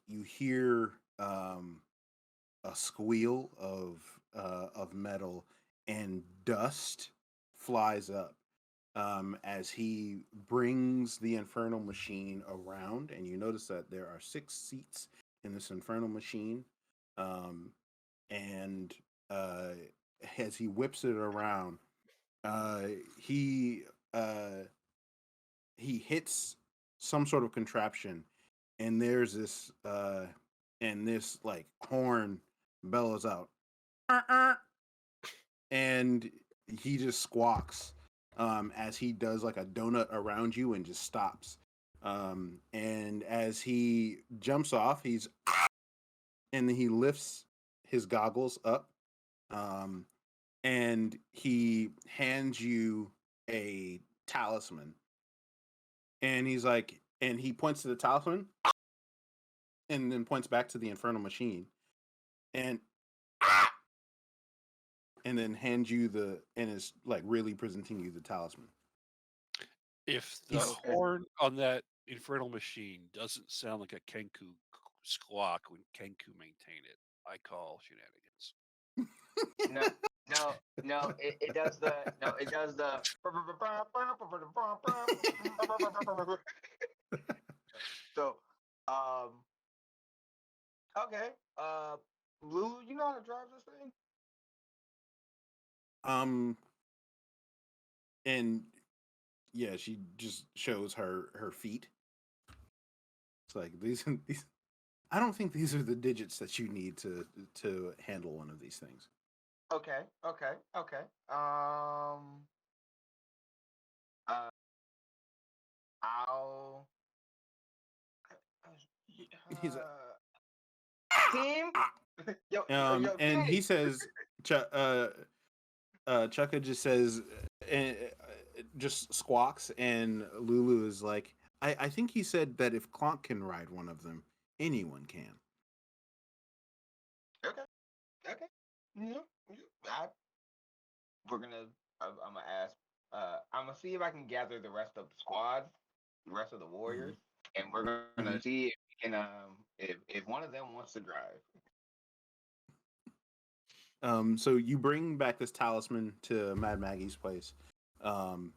you hear a squeal of metal, and dust flies up as he brings the infernal machine around, and you notice that there are 6 seats in this infernal machine, um, and as he whips it around, uh, he uh, he hits some sort of contraption, and there's this and this like horn bellows out, "Uh-uh," and he just squawks as he does like a donut around you and just stops. And as he jumps off, and then he lifts his goggles up, um, and he hands you a talisman, and he's like, and he points to the talisman, and then points back to the infernal machine, and then hands you and is like really presenting you the talisman. If the He's Okay. horn on that infernal machine doesn't sound like a Kenku squawk when Kenku maintain it, I call shenanigans. No, no. It does the no. It does the. So, okay. Lulu, you know how to drive this thing? um and yeah, she just shows her feet. It's like these. I don't think these are the digits that you need to handle one of these things. Okay, okay, okay. Uh, I'll. He's like, Team. and Team. he says, Chukka just says, just squawks, and Lulu is like, I think he said that if Clonk can ride one of them, anyone can. Okay, okay. Yeah, I, we're gonna. I'm gonna ask. I'm gonna see if I can gather the rest of the squad, the rest of the Mm-hmm. warriors, and we're gonna Mm-hmm. see if we can. If one of them wants to drive. So you bring back this talisman to Mad Maggie's place, um,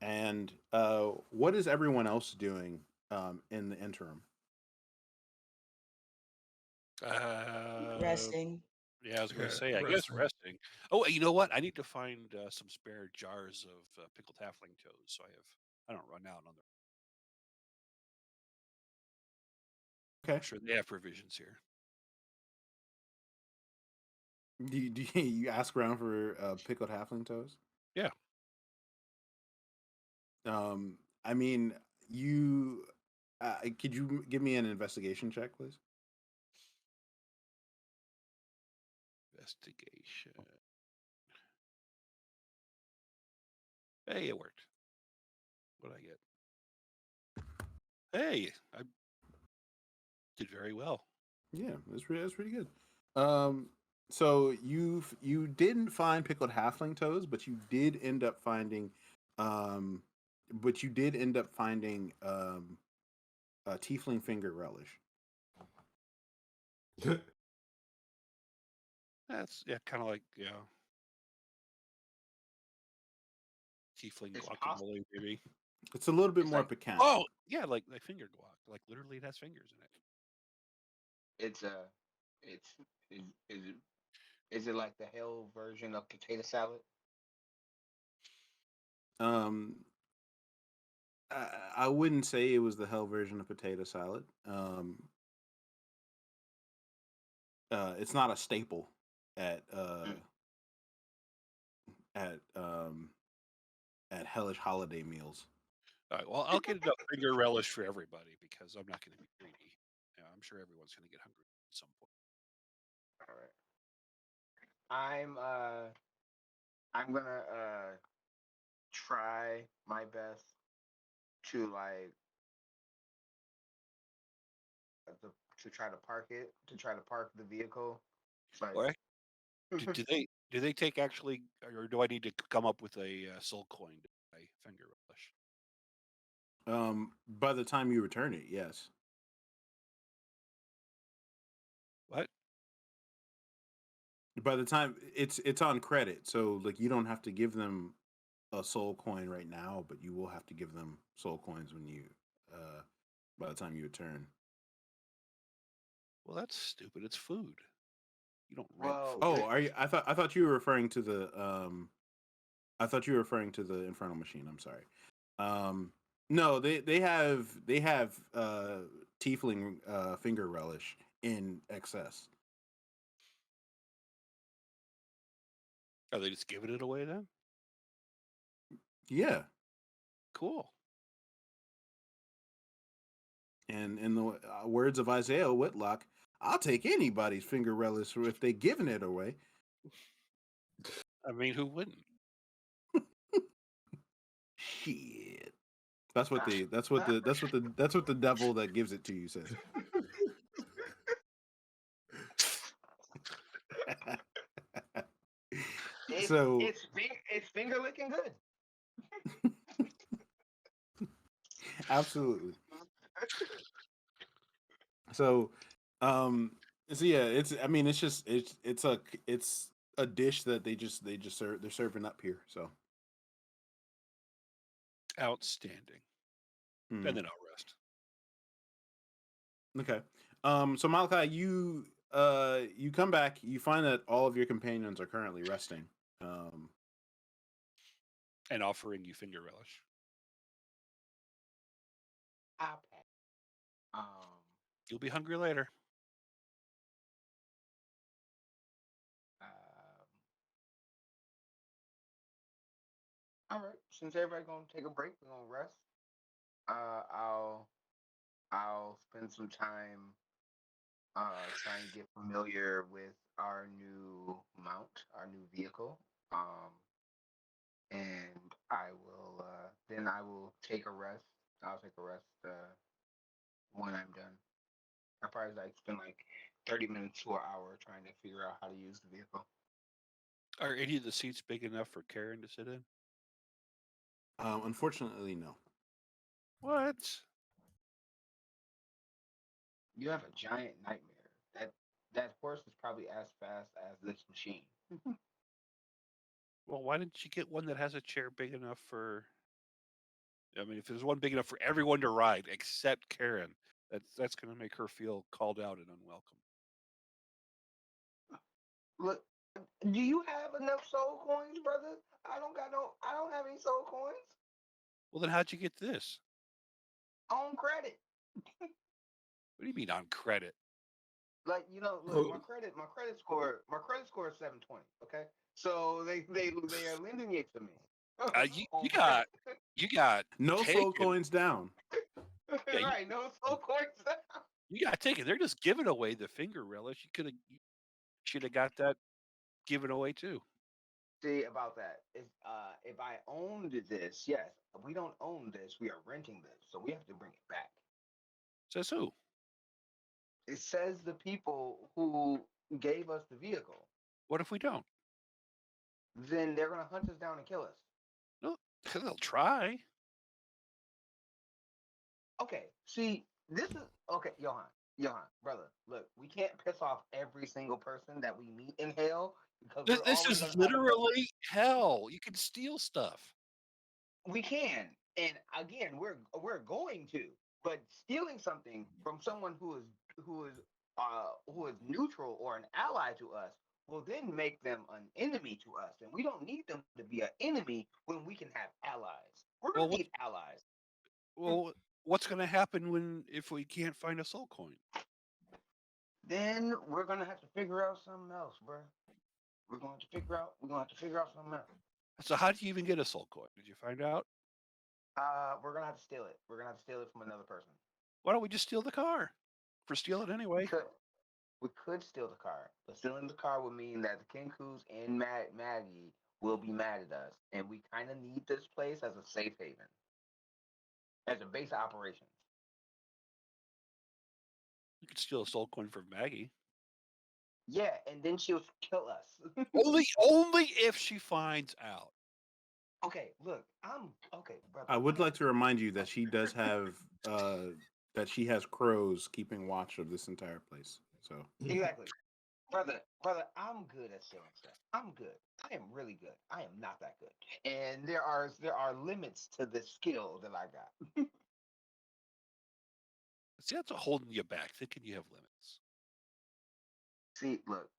and what is everyone else doing in the interim? Resting. Yeah, I was going Yeah, to say, I guess resting. resting. Oh, you know what? I need to find some spare jars of pickled halfling toes, so I don't run out on the. Okay. I'm sure they have provisions here. You ask around for pickled halfling toes? Yeah. I mean, you. Could you give me an investigation check, please? Investigation. Hey, it worked. What did I get? Hey, I did very well. Yeah, that's pretty good. So you didn't find pickled halfling toes, but you did end up finding, um, a tiefling finger relish. That's kind of like tiefling It's possible. guacamole, maybe. It's a little bit It's more like piquant. Oh, yeah, like finger guac. Like literally, it has fingers in it. it's a it's is it is it like the hell version of potato salad? Um, I wouldn't say it was the hell version of potato salad. It's not a staple at Mm. at um at hellish holiday meals. All right, well, I'll get enough finger relish for everybody because I'm not going to be greedy. I'm sure everyone's going to get hungry at some point. All right. I'm gonna try my best to to, to try to park the vehicle. It's like All right. Do they take actually, or do I need to come up with a soul coin to buy finger relish? By the time you return it, yes. What? By the time it's on credit, so like you don't have to give them a soul coin right now, but you will have to give them soul coins when you by the time you return. Well, that's stupid. It's food. You don't rent well, food. Oh, are you? I thought you were referring to the. I thought you were referring to the infernal machine. I'm sorry. No, they have tiefling finger relish in excess. Are they just giving it away then? Yeah, Cool. and in the words of Isaiah Whitlock, I'll take anybody's finger relish if they giving it away. I mean, who wouldn't? Shit. That's what not, they. That's what not the. That's what the. That's what the devil that gives it to you says. So it's finger licking good. absolutely. So, so yeah, it's. I mean, it's just it's a dish that they just serve. They're serving up here. So, Outstanding. hmm. And then I'll rest. Okay. So Malachi, you come back. You find that all of your companions are currently resting. Um, And offering you finger relish. iPad. You'll be hungry later. Um, all right. Since everybody gonna take a break, we're gonna rest. Uh, I'll I'll spend some time trying to get familiar with our new mount, our new vehicle. And I will take a rest. I'll take a rest when I'm done. I probably spend like 30 minutes to an hour trying to figure out how to use the vehicle. Are any of the seats big enough for Karen to sit in? unfortunately, no. What? You have a giant nightmare. That horse is probably as fast as this machine. Well, why didn't you get one that has a chair big enough for? I mean, if there's one big enough for everyone to ride except Karen, that's going to make her feel called out and unwelcome. Look, do you have enough soul coins, brother? I don't have any soul coins Well, then how'd you get this? on credit. What do you mean on credit? Like, look, Oh, my credit score is 720. Okay, so they are lending it to me You on got credit. you got No soul taken. coins down. Yeah, Right, no soul coins. you got taken. They're just giving away the finger relish. You should have got that given away too. See about that is if I owned this, yes, we don't own this. We are renting this, so we have to bring it back. Says who? It says the people who gave us the vehicle. What if we don't? Then they're gonna hunt us down and kill us. No, they'll try. Okay, see, this is okay, Johan, brother. Look, we can't piss off every single person that we meet in hell because we're This always is gonna have literally hell. You can steal stuff. we can, and again, we're going to, but stealing something from someone who is neutral or an ally to us will then make them an enemy to us, and we don't need them to be an enemy when we can have allies. We're Well, gonna need allies. what's going to happen if we can't find a soul coin? Then we're gonna have to figure out something else, bro. We're gonna have to figure out something else. So how do you even get a soul coin? Did you find out? We're gonna have to steal it. We're gonna have to steal it from another person. Why don't we just steal the car? For stealing anyway. We could steal the car, but stealing the car would mean that the Kinkus and Maggie will be mad at us, and we kind of need this place as a safe haven, as a base of operations. You could steal a soul coin from Maggie. Yeah, and then she'll kill us. only if she finds out. Okay, look, I'm okay, brother. I would like to remind you that she does have that she has crows keeping watch of this entire place. So Exactly. Brother, I'm good at stealing stuff. I'm good. I am really good. I am not that good. And there are limits to the skill that I got. See, that's holding you back, thinking you have limits. See, look,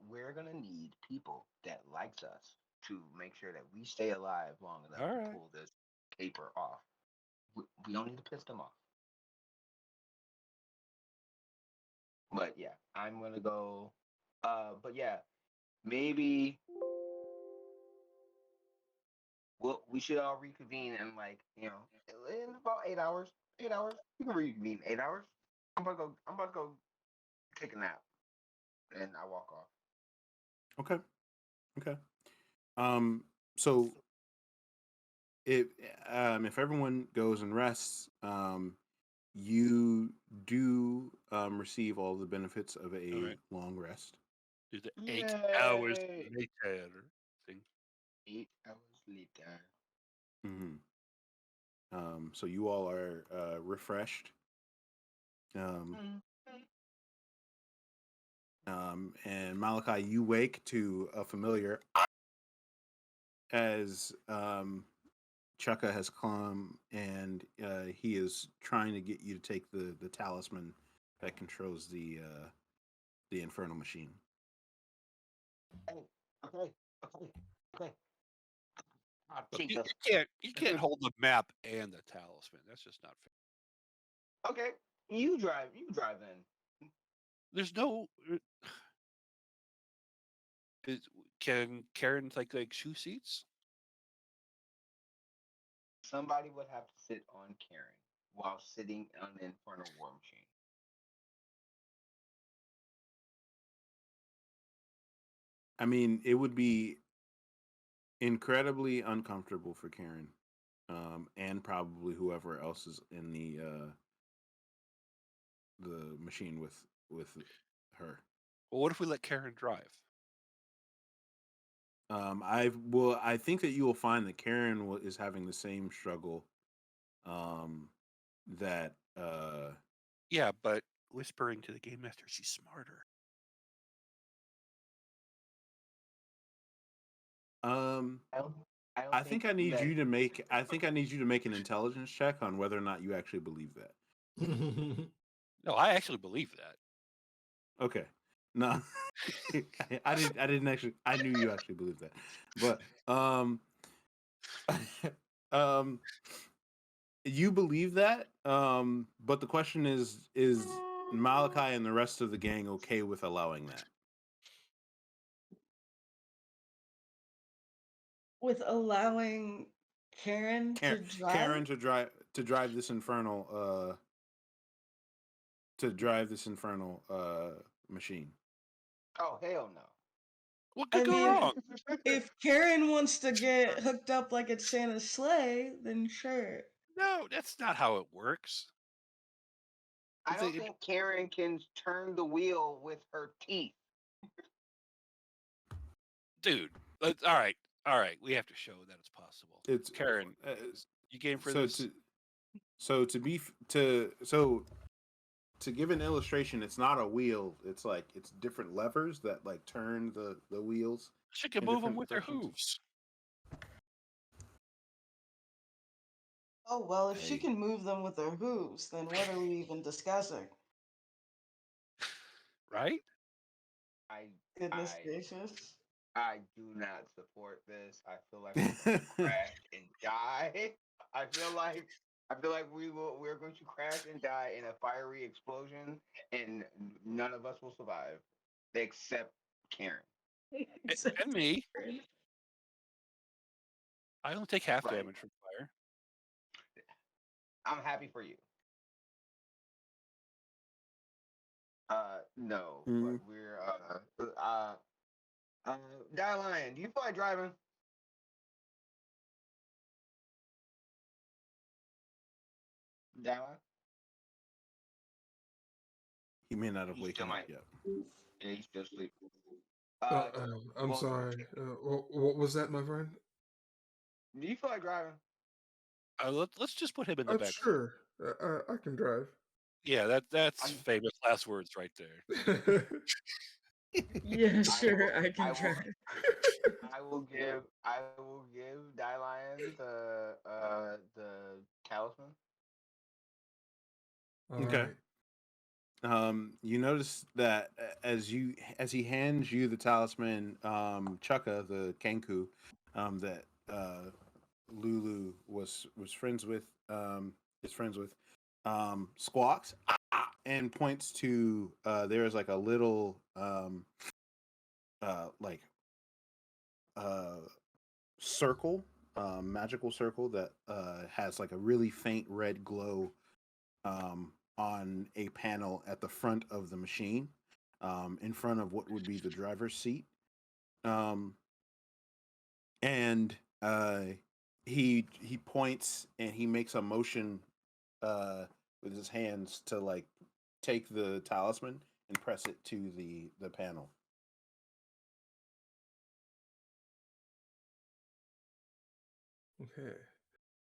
we're gonna need people that likes us to make sure that we stay alive long enough All to right. pull this caper off. We don't need to piss them off. But yeah, I'm gonna go. But yeah, maybe we should all reconvene in in about 8 hours. 8 hours. We can reconvene 8 hours. I'm about to go take a nap, and I walk off. okay. So if everyone goes and rests, you do receive all the benefits of a All right. long rest. Do the 8 hours Yay! later thing. 8 hours later. Mm-hmm. So you all are refreshed. And Malachi, you wake to a familiar as Chukka has come and he is trying to get you to take the talisman that controls the infernal machine. Okay. I'll take us. You can't hold the map and the talisman. That's just not fair. Okay, you drive in. There's no. Can Karen take like 2 seats? Somebody would have to sit on Karen while sitting on the infernal war machine. I mean, it would be incredibly uncomfortable for Karen, and probably whoever else is in the machine with her. Well, what if we let Karen drive? I think that you will find that Karen is having the same struggle. That Yeah, but whispering to the game master, she's smarter. I think I need you to make an intelligence check on whether or not you actually believe that. No, I actually believe that. Okay. No. I didn't actually. I knew you actually believed that. But you believe that, but the question is Malachi and the rest of the gang okay with allowing that? With allowing Karen to drive? Karen to drive this infernal machine. Oh hell no. What could I go mean, wrong? if Karen wants to get hooked up like it's Santa's sleigh, then sure. No, that's not how it works. I don't They- think Karen can turn the wheel with her teeth. Dude, all right. We have to show that it's possible. It's Karen, you game for so this? to give an illustration, it's not a wheel. It's like it's different levers that like turn the wheels. She can in move them different with her directions. hooves. Oh, well, if she Hey. can move them with her hooves, then what are we even discussing? Right? Goodness I gracious. I do not support this. I feel like we're going to crash and die. I feel like we're going to crash and die in a fiery explosion, and none of us will survive, except Karen. And me. I only take half Right. damage from fire. I'm happy for you. No, Mhm. but we're Lion, do you feel like driving? Lion? He may not have He waken still up might. yet. Yeah, he's still asleep. I'm well, sorry. What was that, my friend? Do you feel like driving? Let's just put him in the back. Sure. I can drive. Yeah, that's I'm- famous last words right there. Yeah, sure, I can I will- try. I will give Lion the talisman. All Okay. right. You notice that as he hands you the talisman, Chukka, the Kenku, that Lulu was friends with, squawks and points to there is like a little circle, magical circle that has like a really faint red glow on a panel at the front of the machine, in front of what would be the driver's seat. And he points and he makes a motion with his hands to like take the talisman and press it to the panel. Okay.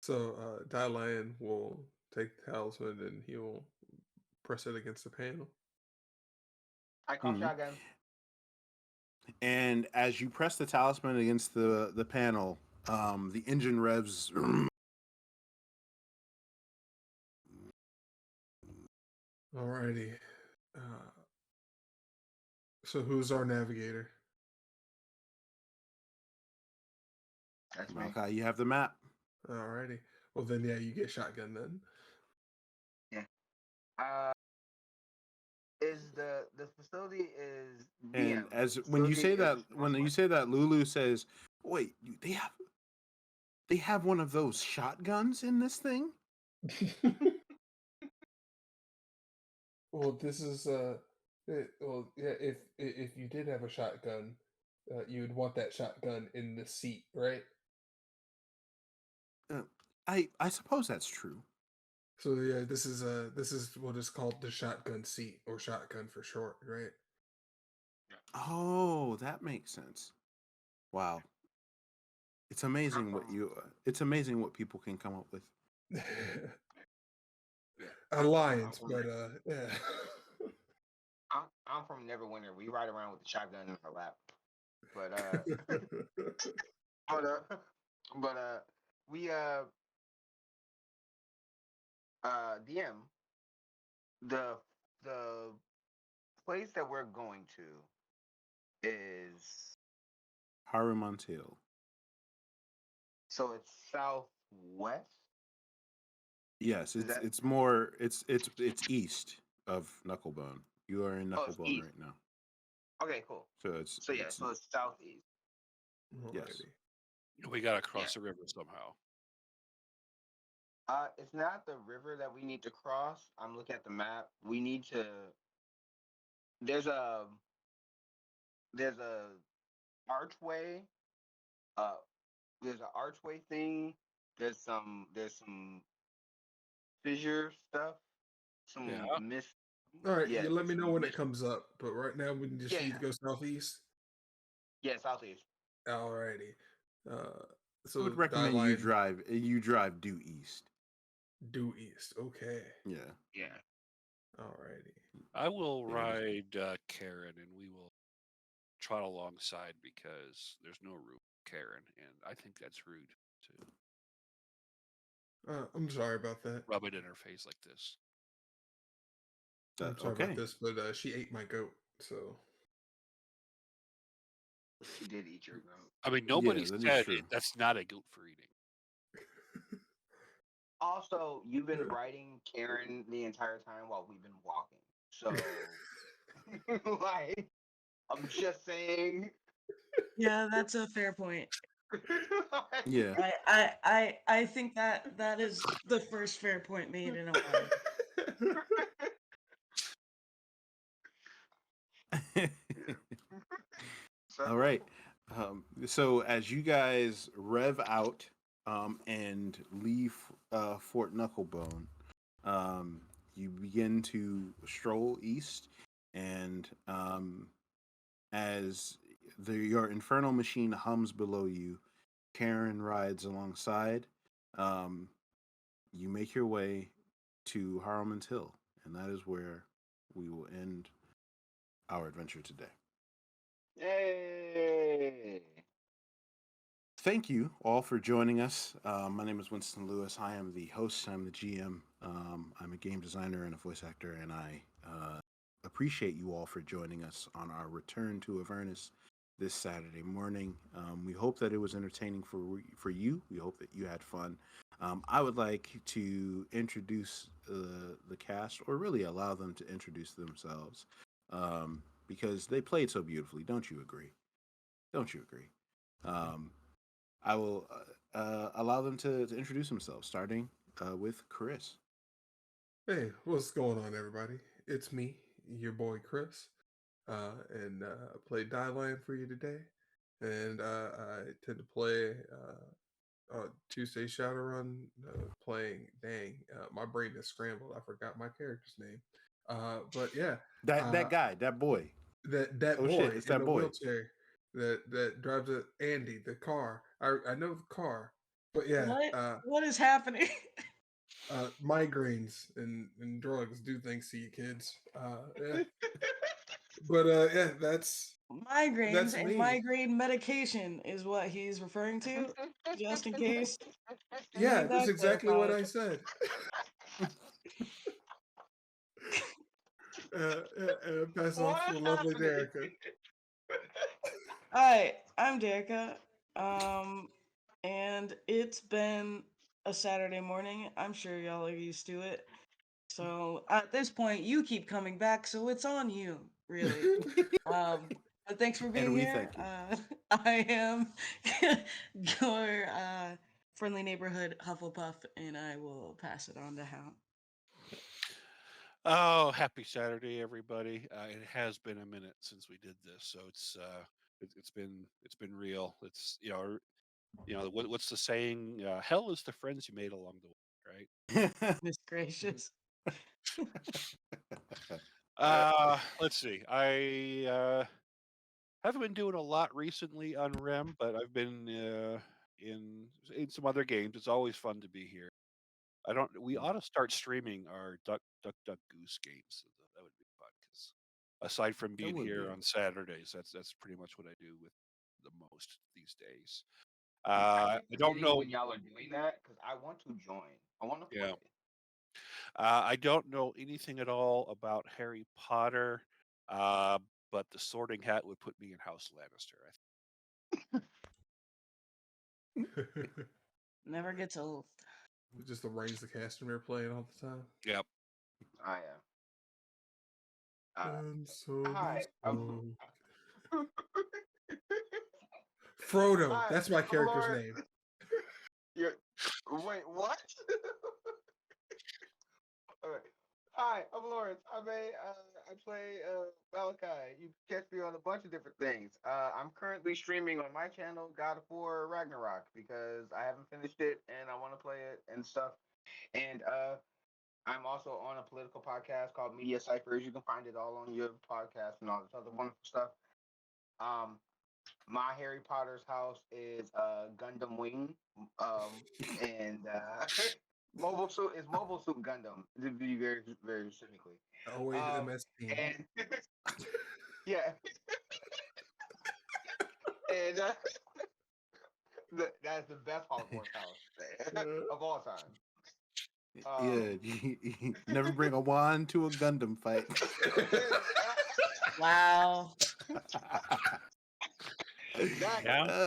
So Lion will take the talisman and he will press it against the panel. I call Mhm. shotgun. And as you press the talisman against the panel, the engine revs. Alrighty. So who's our navigator? That's me. Okay, you have the map. Alrighty. Well then, yeah, you get shotgun then. Is the facility is And DM. as The when you facility say that, is when you northwest. say that, Lulu says, "Wait, they have one of those shotguns in this thing." Well, this is well, yeah. If you did have a shotgun, you would want that shotgun in the seat, right? I suppose that's true. So yeah, this is what is called the shotgun seat, or shotgun for short, right? Oh, that makes sense. Wow, it's amazing it's amazing what people can come up with. Alliance, but yeah. I'm from Neverwinter. We ride around with the shotgun in our lap. But we DM the place that we're going to is Haruman's Hill. so it's southwest. Yes, Is that- it's more it's east. of Knucklebone. You are in Oh, it's Knucklebone east. right now. Okay, cool. So it's So yeah, so it's southeast. yes. Alrighty. We gotta cross Yeah. the river somehow. It's not the river that we need to cross. I'm looking at the map. We need to. There's a archway. Uh, there's an archway thing. There's some fissure stuff. Some Yeah. mist. All right, Yeah, you let me know some when it mist. comes up. But right now, we just Yeah, need to go southeast. yeah, southeast. Alrighty. Uh, I would so recommend Dialine you drive due east. due east. Okay. Yeah. Yeah. Alrighty. I will Yeah, just- ride Karen, and we will trot alongside because there's no room for Karen, and I think that's rude to I'm sorry about that. rub it in her face like this. I'm sorry okay. about this, but she ate my goat. So She did eat your goat. I mean, nobody that is said true. that's not a goat for eating. Also, you've been Yeah. riding Karen the entire time while we've been walking. So, like, I'm just saying. Yeah, that's a fair point. Yeah. I think that is the first fair point made in a while. All right. So as you guys rev out and leave Fort Knucklebone, you begin to stroll east, and as your infernal machine hums below you, Karen rides alongside. You make your way to Harriman's Hill, and that is where we will end our adventure today. Yay! Thank you all for joining us. My name is Winston Lewis. I am the host. I'm the GM. I'm a game designer and a voice actor, and I appreciate you all for joining us on our return to Avernus this Saturday morning. We hope that it was entertaining for you. We hope that you had fun. I would like to introduce the cast, or really allow them to introduce themselves, because they played so beautifully. Don't you agree? Don't you agree? I will allow them to introduce themselves, starting with Chris. Hey, what's going on, everybody? It's me, your boy Chris, and I play Dialine for you today. And I tend to play Tuesday Shadowrun, playing. Dang, my brain is scrambled. I forgot my character's name. But yeah, That guy, that boy. that Oh, boy shit, it's in that the boy. wheelchair that drives Andy the car. I know the car, but yeah, What is happening? migraines and drugs do things to you kids. Yeah. But yeah, that's Migraines and me. migraine medication is what he's referring to, just in case we Yeah, need that's that exactly what I clarified. said. Pass off to the lovely Derica. Hi, I'm Derica. And it's been a Saturday morning. I'm sure y'all are used to it. So at this point, you keep coming back, so it's on you, really. But thanks for being And we here. thank you. I am your friendly neighborhood Hufflepuff, and I will pass it on to Hal. Oh, happy Saturday, everybody! It has been a minute since we did this, so it's been real. It's what's the saying? Hell is the friends you made along the way, right? Goodness gracious. Let's see. I haven't been doing a lot recently on REM, but I've been in some other games. It's always fun to be here. I don't. We ought to start streaming our Duck Goose games. That would be fun because aside from being would here be. on Saturdays, that's pretty much what I do with the most these days. I I don't know. when y'all are doing that because I want to join. I want to play. Yeah. I don't know anything at all about Harry Potter, but the Sorting Hat would put me in House Lannister. Never gets old. Just the Reigns the Castamere playing all the time. Yep. I am. And so Hi, we spoke. Frodo. hi, That's my I'm character's Lawrence. name. Wait, what? All right. Hi, I'm Lawrence. I play Malachi. You can catch me on a bunch of different things. I'm currently streaming on my channel, God of War Ragnarok, because I haven't finished it and I want to play it and stuff. And I'm also on a political podcast called Media Ciphers. You can find it all on your podcast and all this other wonderful stuff. Um, my Harry Potter's house is Gundam Wing, and Mobile Suit Gundam to be very very specifically. Always Um, MSP. and yeah, and that's the best Hogwarts house of all time. Yeah, you never bring a wand to a Gundam fight. Wow. Exactly. Yeah.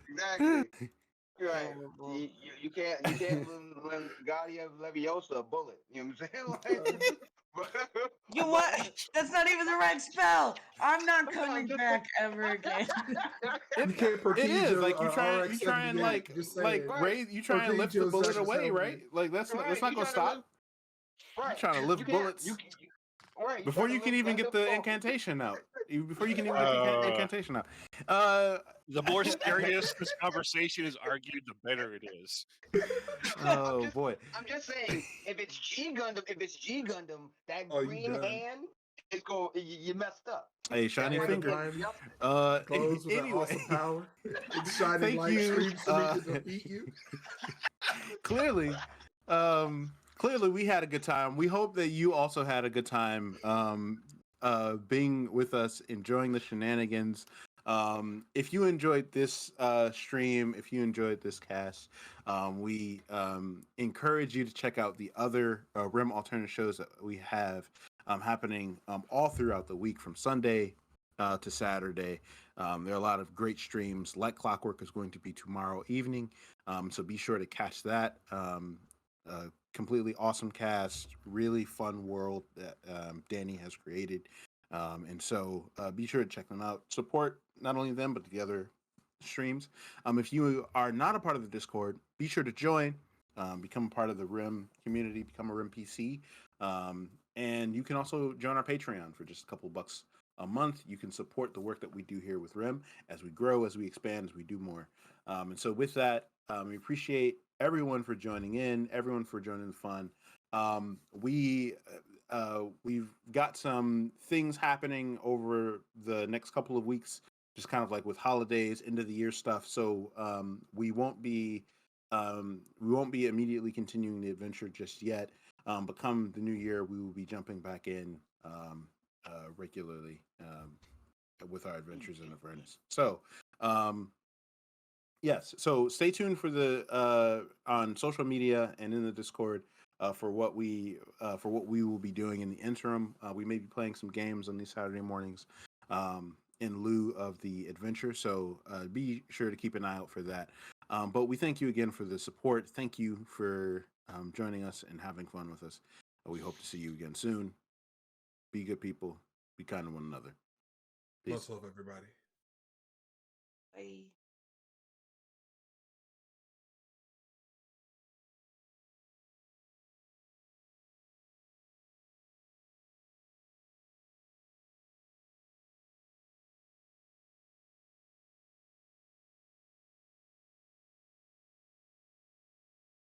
Exactly. Right. Horrible. You can't lend Guardia Leviosa a bullet. You know what I'm saying? Like, You what? That's not even the right spell. I'm not coming back ever again. You can't It Portillo is like you try and RX-78. like Just saying. raise, you try and lift the Portillo's bullet Dr. away, Selby. right? Like that's right. not You gonna trying to stop. lift, right. You're trying to lift bullets Right. before you trying to can lift even get Gundam the Falcon. incantation out. Before you can even get the incantation out. The more serious this conversation is argued, the better it is. Oh boy. I'm just saying, if it's G Gundam, that Oh, you green done. hand is go. You messed up. Hey, shiny Hand of finger. diamond Glows glows with an anyway. awesome power. It's shining Thank light you. streams so we can defeat you. Clearly, clearly we had a good time. We hope that you also had a good time being with us, enjoying the shenanigans. If you enjoyed this stream, if you enjoyed this cast, we encourage you to check out the other Rim alternate shows that we have happening all throughout the week from Sunday to Saturday. There are a lot of great streams. Like Clockwork is going to be tomorrow evening, so be sure to catch that. Completely awesome cast, really fun world that Danny has created. And so be sure to check them out. Support not only them, but the other streams. If you are not a part of the Discord, be sure to join, become a part of the RIM community, become a RIM PC. And you can also join our Patreon for just a couple bucks a month. You can support the work that we do here with RIM as we grow, as we expand, as we do more. And so with that, we appreciate everyone for joining in, everyone for joining the fun. We've got some things happening over the next couple of weeks, just kind of like with holidays, end of the year stuff. So we won't be immediately continuing the adventure just yet. But come the new year, we will be jumping back in regularly with our adventures in Avernus. So yes, so stay tuned for the on social media and in the Discord for what we will be doing in the interim. We may be playing some games on these Saturday mornings in lieu of the adventure, so be sure to keep an eye out for that. But we thank you again for the support. Thank you for joining us and having fun with us. We hope to see you again soon. Be good people. Be kind to one another. Peace. Much love, everybody. Bye.